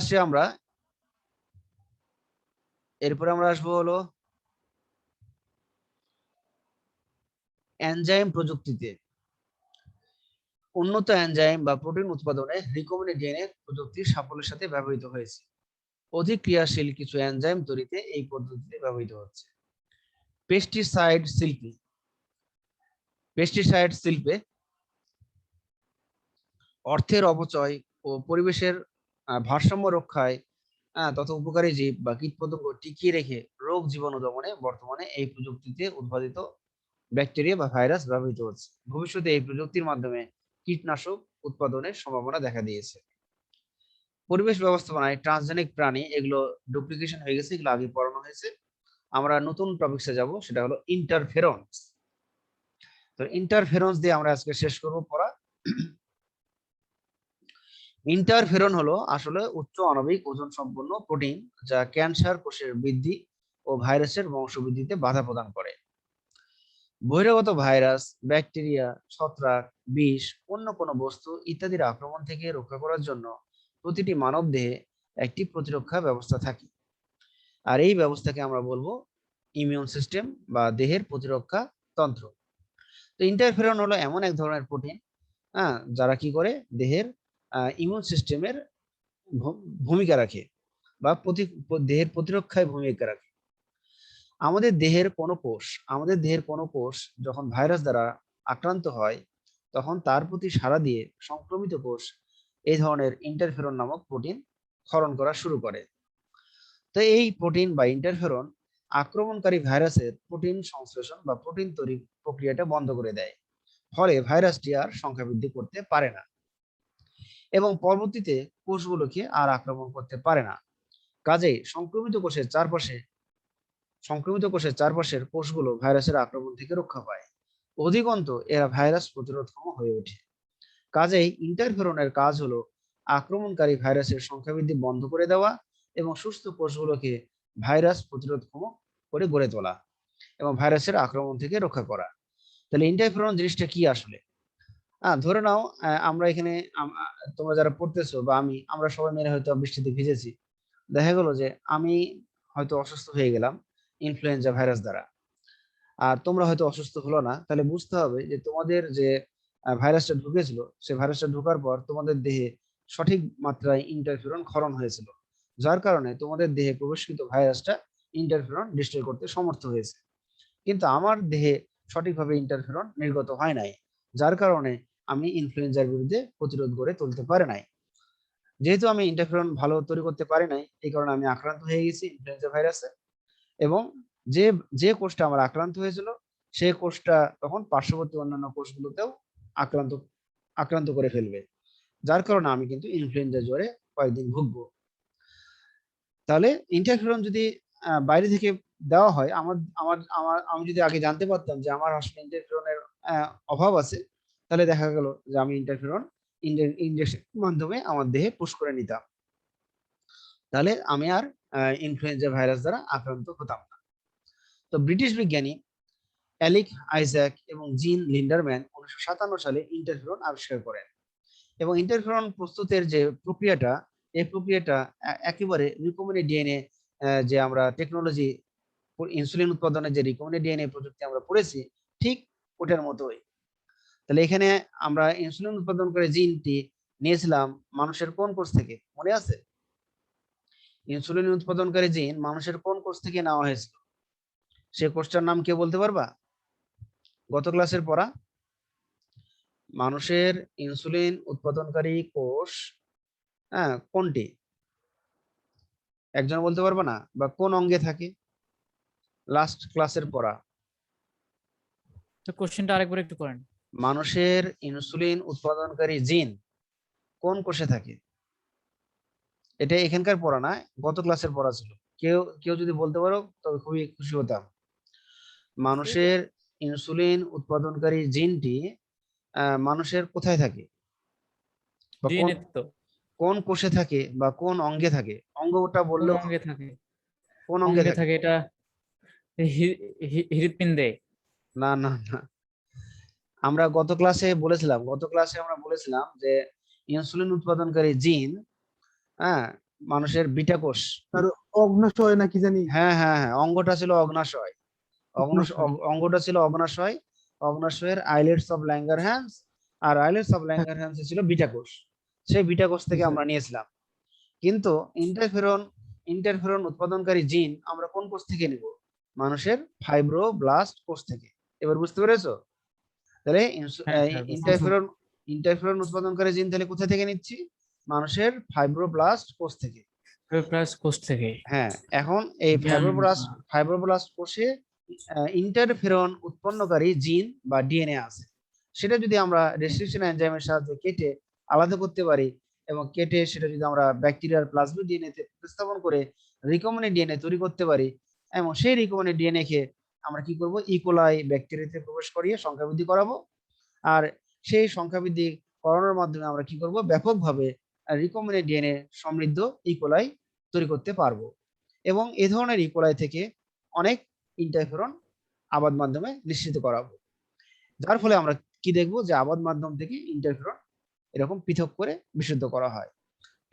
আসবো হলো এনজাইম প্রযুক্তিতে। উন্নত এনজাইম বা প্রোটিন উৎপাদনে রিকম্বিনেন্ট ডিএনএ প্রযুক্তি সাফল্যের সাথে ব্যবহৃত হয়েছে। অধিক ক্রিয়াশীল কিছু এনজাইম তৈরিতে এই পদ্ধতিতে ব্যবহৃত হচ্ছে। পেস্টিসাইড শিল্পে অর্থের অপচয় ও পরিবেশের ভারসাম্য রক্ষায় তথা উপকারী জীব বা কীটপতঙ্গ টিকিয়ে রেখে রোগ জীবাণু দমনে বর্তমানে এই প্রযুক্তিতে উৎপাদিত ব্যাকটেরিয়া বা ভাইরাস ব্যবহৃত হচ্ছে। ভবিষ্যতে এই প্রযুক্তির মাধ্যমে কীটনাশক উৎপাদনের সম্ভাবনা দেখা দিয়েছে। পরিবেশ ব্যবস্থাপনায় ট্রান্সজেনিক প্রাণী, এগুলো ডুপ্লিকেশন হয়ে গেছে, এগুলো আগে পড়ানো হয়েছে। আমরা নতুন টপিকসে যাব, সেটা হলো ইন্টারফেরন্স। তো ইন্টারফেরন্স দিয়ে আমরা আজকে শেষ করব পড়া। ইন্টারফেরন হলো আসলে উচ্চ আণবিক ওজন সম্পন্ন প্রোটিন যা ক্যান্সার কোষের বৃদ্ধি ও ভাইরাসের বংশবৃদ্ধিতে বাধা প্রদান করে। বহিরাগত ভাইরাস, ব্যাকটেরিয়া, ছত্রাক, বিষ, অন্য কোনো বস্তু ইত্যাদির আক্রমণ থেকে রক্ষা করার জন্য প্রতিটি মানব দেহে একটি প্রতিরক্ষা ব্যবস্থা থাকে। আর এই ব্যবস্থাকে আমরা বলবো ইমিউন সিস্টেম বা দেহের প্রতিরক্ষা তন্ত্র। তো ইন্টারফেরন হলো এমন এক ধরনের প্রোটিন যারা কি করে দেহের ইমিউন সিস্টেমের ভূমিকা রাখে বা দেহের প্রতিরক্ষায় ভূমিকা রাখে। আমাদের দেহের কোনো কোষ যখন ভাইরাস দ্বারা আক্রান্ত হয় তখন তার প্রতি সাড়া দিয়ে সংক্রমিত কোষ এই ধরনের ইন্টারফেরন নামক প্রোটিন ক্ষরণ করা শুরু করে। তো এই প্রোটিন বা ইন্টারফেরন আক্রমণকারী ভাইরাসের প্রোটিন সংশ্লেষণ বা প্রোটিন তৈরি প্রক্রিয়াটা বন্ধ করে দেয়, ফলে ভাইরাসটি আর সংখ্যা বৃদ্ধি করতে পারে না এবং পরবর্তীতে কোষগুলোকে আর আক্রমণ করতে পারে না। কাজেই সংক্রমিত কোষের চারপাশের কোষগুলো ভাইরাসের আক্রমণ থেকে রক্ষা পায়। অধিকন্তু এরা ভাইরাস প্রতিরোধক্ষম হয়ে ওঠে। কাজেই ইন্টারফেরনের কাজ হলো আক্রমণকারী ভাইরাসের সংখ্যা বৃদ্ধি বন্ধ করে দেওয়া এবং সুস্থ কোষগুলোকে ভাইরাস প্রতিরোধক্ষম করে গড়ে তোলা এবং ভাইরাসের আক্রমণ থেকে রক্ষা করা। তাহলে ইন্টারফেরন জিনিসটা কি আসলে? ধরে নাও আমরা এখানে তোমরা যারা পড়তেছো বা আমরা সবাই মিলে হয়তো বৃষ্টিতে ভিজেছি। দেখা গেল যে আমি হয়তো অসুস্থ হয়ে গেলাম ইনফ্লুয়েঞ্জা ভাইরাস দ্বারা, আর তোমরা হয়তো অসুস্থ হলো না। তাহলে বুঝতে হবে যে তোমাদের যে ভাইরাসটা ঢুকেছিল, সে ভাইরাসটা ঢোকার পর তোমাদের দেহে সঠিক মাত্রায় ইন্টারফেরন ক্ষরণ হয়েছিল, যার কারণে তোমাদের দেহে প্রবেশকৃত ভাইরাসটা ইন্টারফেরন ডিস্ট্রয় করতে সমর্থ হয়েছে। কিন্তু আমার দেহে সঠিকভাবে ইন্টারফেরন নির্গত হয় নাই, যার কারণে আমি ইনফ্লুয়েঞ্জার বিরুদ্ধে প্রতিরোধ গড়ে তুলতে পারি নাই। যেহেতু আমি ইন্টারফেরন ভালো তৈরি করতে পারি নাই, এই কারণে আমি আক্রান্ত হয়ে গেছি ইনফ্লুয়েঞ্জা ভাইরাসে এবং যে যে কোষটা আমার আক্রান্ত হয়েছিল সেই কোষটা তখন পার্শ্ববর্তী অন্যান্য কোষগুলোতেও আক্রান্ত আক্রান্ত করে ফেলবে, যার কারণে আমি কিন্তু ইনফ্লুয়েঞ্জা জ্বরে কয়েকদিন ভুগবো। তাহলে ইন্টারফেরন যদি বাইরে থেকে দেওয়া হয়, আমি যদি আগে জানতে পারতাম যে আমার আসলে ইন্টারফেরনের অভাব আছে, তাহলে দেখা গেল যে আমি ইন্টারফেরন ইনজেকশন মাধ্যমে আমার দেহে পুশ করে নিতাম, তাহলে আমি আর ইনফ্লুয়েঞ্জা ভাইরাস দ্বারা আক্রান্ত হতাম না। তো ব্রিটিশ বিজ্ঞানী অ্যালিক আইজ্যাক এবং জিন লিন্ডারম্যান 1957 সালে ইন্টারফেরন আবিষ্কার করেন এবং ইন্টারফেরন প্রস্তুতের যে প্রক্রিয়াটা, এই প্রক্রিয়াটা একেবারে রিকম্বিনেন্ট ডিএনএ যে আমরা টেকনোলজি ইনসুলিন উৎপাদনের যে রিকম্বিনেন্ট ডিএনএ প্রযুক্তি আমরা পড়েছি, ঠিক ওটার মতোই। তাহলে এখানে আমরা ইনসুলিন উৎপাদন করে জিনটি নিয়েছিলাম মানুষের কোন কোষ থেকে, মনে আছে? ইনসুলিন উৎপাদনকারী জিন মানুষের কোন কোষ থেকে নেওয়া হয়েছিল? সে কোষটার নাম কে বলতে পারবা? গত ক্লাসের পড়া মানুষের ইনসুলিন উৎপাদনকারী কোষ কোনটি? একজন বলতে পারবা না? বা কোন অঙ্গে থাকে? লাস্ট ক্লাসের পড়া তো কোশ্চেনটা আরেকবার একটু করেন। মানুষের ইনসুলিন উৎপাদনকারী জিন কোন কোষে থাকে? এটা এখানকার পড়া না, গত ক্লাসের পড়া ছিল। কেউ কেউ যদি বলতে পারো তবে খুবই খুশি হতাম। মানুষের ইনসুলিন উৎপাদনকারী জিনটি মানুষের কোথায় থাকে বা ডিএনএ তো কোন কোষে থাকে বা কোন অঙ্গে থাকে? অঙ্গটা কোন বললেও অঙ্গে থাকে? কোন অঙ্গে অঙ্গে থাকে? থাকে এটা হৃৎপিণ্ডে। না না না, আমরা গত ক্লাসে আমরা বলেছিলাম যে ইনসুলিন উৎপাদনকারী জিন, হ্যাঁ, মানুষের বিটা কোষ। আর অগ্নাশয় নাকি জানি হ্যাঁ হ্যাঁ হ্যাঁ, অঙ্গটা ছিল অগ্নাশয়। অগ্নাশয়। অঙ্গটা ছিল অগ্নাশয়। অগ্নাশয়ের আইলেটস অফ ল্যাঙ্গারহ্যান্স, আর আইলেটস অফ ল্যাঙ্গারহ্যান্স ছিল বিটা কোষ। সেই বিটা কোষ থেকে আমরা নিয়েছিলাম। কিন্তু ইন্টারফেরন উৎপাদনকারী জিন আমরা কোন কোষ থেকে নিব? মানুষের ফাইব্রোব্লাস্ট কোষ থেকে। এবার বুঝতে পেরেছো? তাহলে হ্যাঁ স্যার, বুঝতে পারছি। ইন্টারফেরন উৎপাদনকারী জিন তাহলে কোথা থেকে নিচ্ছি? মানুষের ফাইব্রোব্লাস্ট কোষ থেকে। প্লাস কোষ থেকে। হ্যাঁ, এখন এই জ্ঞান। ফাইব্রোব্লাস্ট কোষে ইন্টারফেরন উৎপন্নকারী জিন বা ডিএনএ আছে। সেটা যদি আমরা রেস্ট্রিকশন এনজাইমের সাহায্যে কেটে আলাদা করতে পারি, এবং কেটে সেটা যদি আমরা ব্যাকটেরিয়ার প্লাজমিড ডিএনএ তে প্রতিস্থাপন করে রিকম্বিনেন্ট ডিএনএ তৈরি করতে পারি, এবং সেই রিকম্বিনেন্ট ডিএনএ কে আমরা কি করব? ইকোলাই ব্যাকটেরিয়াতে প্রবেশ করিয়ে সংখ্যা বৃদ্ধি করাবো। আর সেই সংখ্যা বৃদ্ধি করানোর মাধ্যমে আমরা কি করব? ব্যাপকভাবে রিকম্বিনেন্ট ডিএনএ সমৃদ্ধ ইকোলাই তৈরি করতে পারবো। এবং এ ধরনের ইকোলাই থেকে অনেক ইন্টারফেরন আবাদ মাধ্যমে নিঃসৃত করাবো, যার ফলে আমরা কি দেখব? যে আবাদ মাধ্যম থেকে ইন্টারফেরন এরকম পৃথক করে বিশুদ্ধ করা হয়।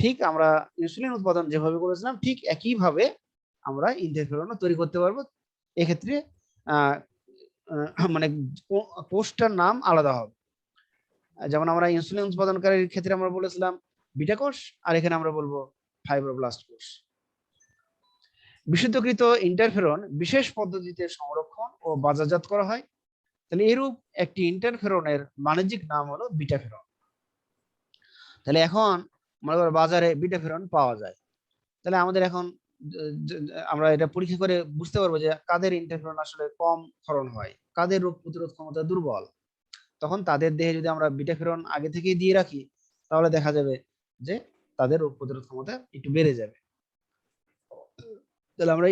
ঠিক আমরা ইনসুলিন উৎপাদন যেভাবে করেছিলাম, ঠিক একইভাবে আমরা ইন্টারফেরনও তৈরি করতে পারবো। এক্ষেত্রে মানে কোষটার নাম আলাদা হবে। যেমন আমরা ইনসুলিন উৎপাদনকারীর ক্ষেত্রে আমরা বলেছিলাম বিটা কোষ, আর এখানে আমরা বলবো ফাইব্রোব্লাস্ট কোষ। বিশুদ্ধকৃত ইন্টারফেরন বিশেষ পদ্ধতিতে সংরক্ষণ ও বাজারজাত করা হয়। তাহলে এরূপ একটি ইন্টারফেরনের বাণিজ্যিক নাম হলো বিটাফেরন। তাহলে এখন মনে করো বাজারে বিটাফেরন পাওয়া যায়। তাহলে আমাদের এখন আমরা এটা পরীক্ষা করে বুঝতে পারবো যে কাদের ইন্টারফেরন আসলে কম ক্ষরণ হয়, কাদের রোগ প্রতিরোধ ক্ষমতা দুর্বল। তখন তাদের দেহে যদি আমরা বিটাফেরন আগে থেকেই দিয়ে রাখি, তাহলে দেখা যাবে যে তাদের রোগ প্রতিরোধ ক্ষমতা একটু বেড়ে যাবে। তাহলে আমরা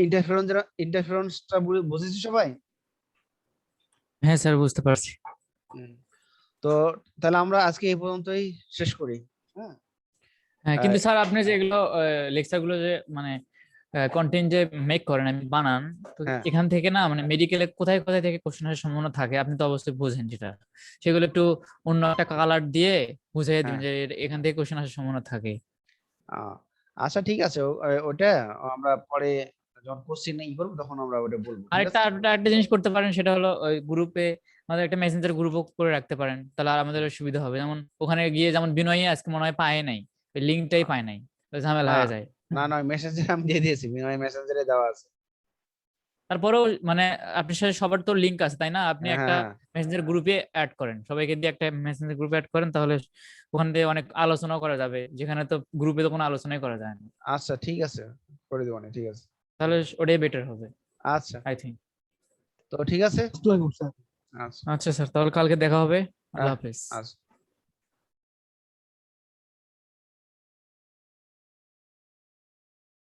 ইন্টারফেরনসটা বুঝেছি সবাই? হ্যাঁ স্যার, বুঝতে পারছি। তো তাহলে আমরা আজকে এই পর্যন্তই শেষ করি। হ্যাঁ হ্যাঁ, কিন্তু স্যার আপনি যে এগুলো লেকচার গুলো যে মানে কন্টেন্ট যে মেক করেন, আমি বানান, তো হ্যাঁ এখান থেকে না মানে মেডিকেলে কোথায় কোথায় থেকে কোশ্চেন আসার সম্ভাবনা থাকে আপনি তো অবশ্যই বোঝেন, যেটা সেগুলো একটু অন্য একটা কালার দিয়ে বুঝিয়ে দিন হ্যাঁ যে এখান থেকে কোশ্চেন আসার সম্ভাবনা থাকে। আচ্ছা ঠিক আছে, ওটা আমরা পরে যখন কোশ্চেন ই করবো তখন আমরা ওটা বলবো, ঠিক আরেকটা আছে? আরেকটা জিনিস করতে পারেন, সেটা হলো ওই গ্রুপে আমাদের একটা মেসেঞ্জার গ্রুপও করে রাখতে পারেন, তাহলে আর আমাদের সুবিধা হবে। যেমন ওখানে গিয়ে, যেমন বিনয়ী আজকে মনে হয় পায় নাই, ওই লিঙ্কটাই পায় নাই, তো ঝামেলা না হয়ে যায়। না না, মেসেঞ্জারে আমি দিয়ে দিয়েছি, বিনয় মেসেঞ্জারে দেওয়া আছে। তারপরেও মানে আপনার সাথে সবার তো লিংক আছে তাই না, আপনি হ্যাঁ একটা হ্যাঁ মেসেঞ্জার গ্রুপে অ্যাড করেন, সবাইকে দিয়ে একটা মেসেঞ্জার গ্রুপে অ্যাড করেন, তাহলে ওখান থেকে অনেক আলোচনা করা যাবে, যেখানে তো গ্রুপে তো কোনো আলোচনাই করা যায় না। আচ্ছা ঠিক আছে, করে দেবো, ঠিক আছে। তাহলে ওটাই বেটার হবে আচ্ছা, আই থিঙ্ক। তো ঠিক আছে। আসসালামু আলাইকুম স্যার। আচ্ছা আচ্ছা স্যার, তাহলে কালকে দেখা হবে। আল্লাহ হ্যাঁ হাফেজ। আচ্ছা।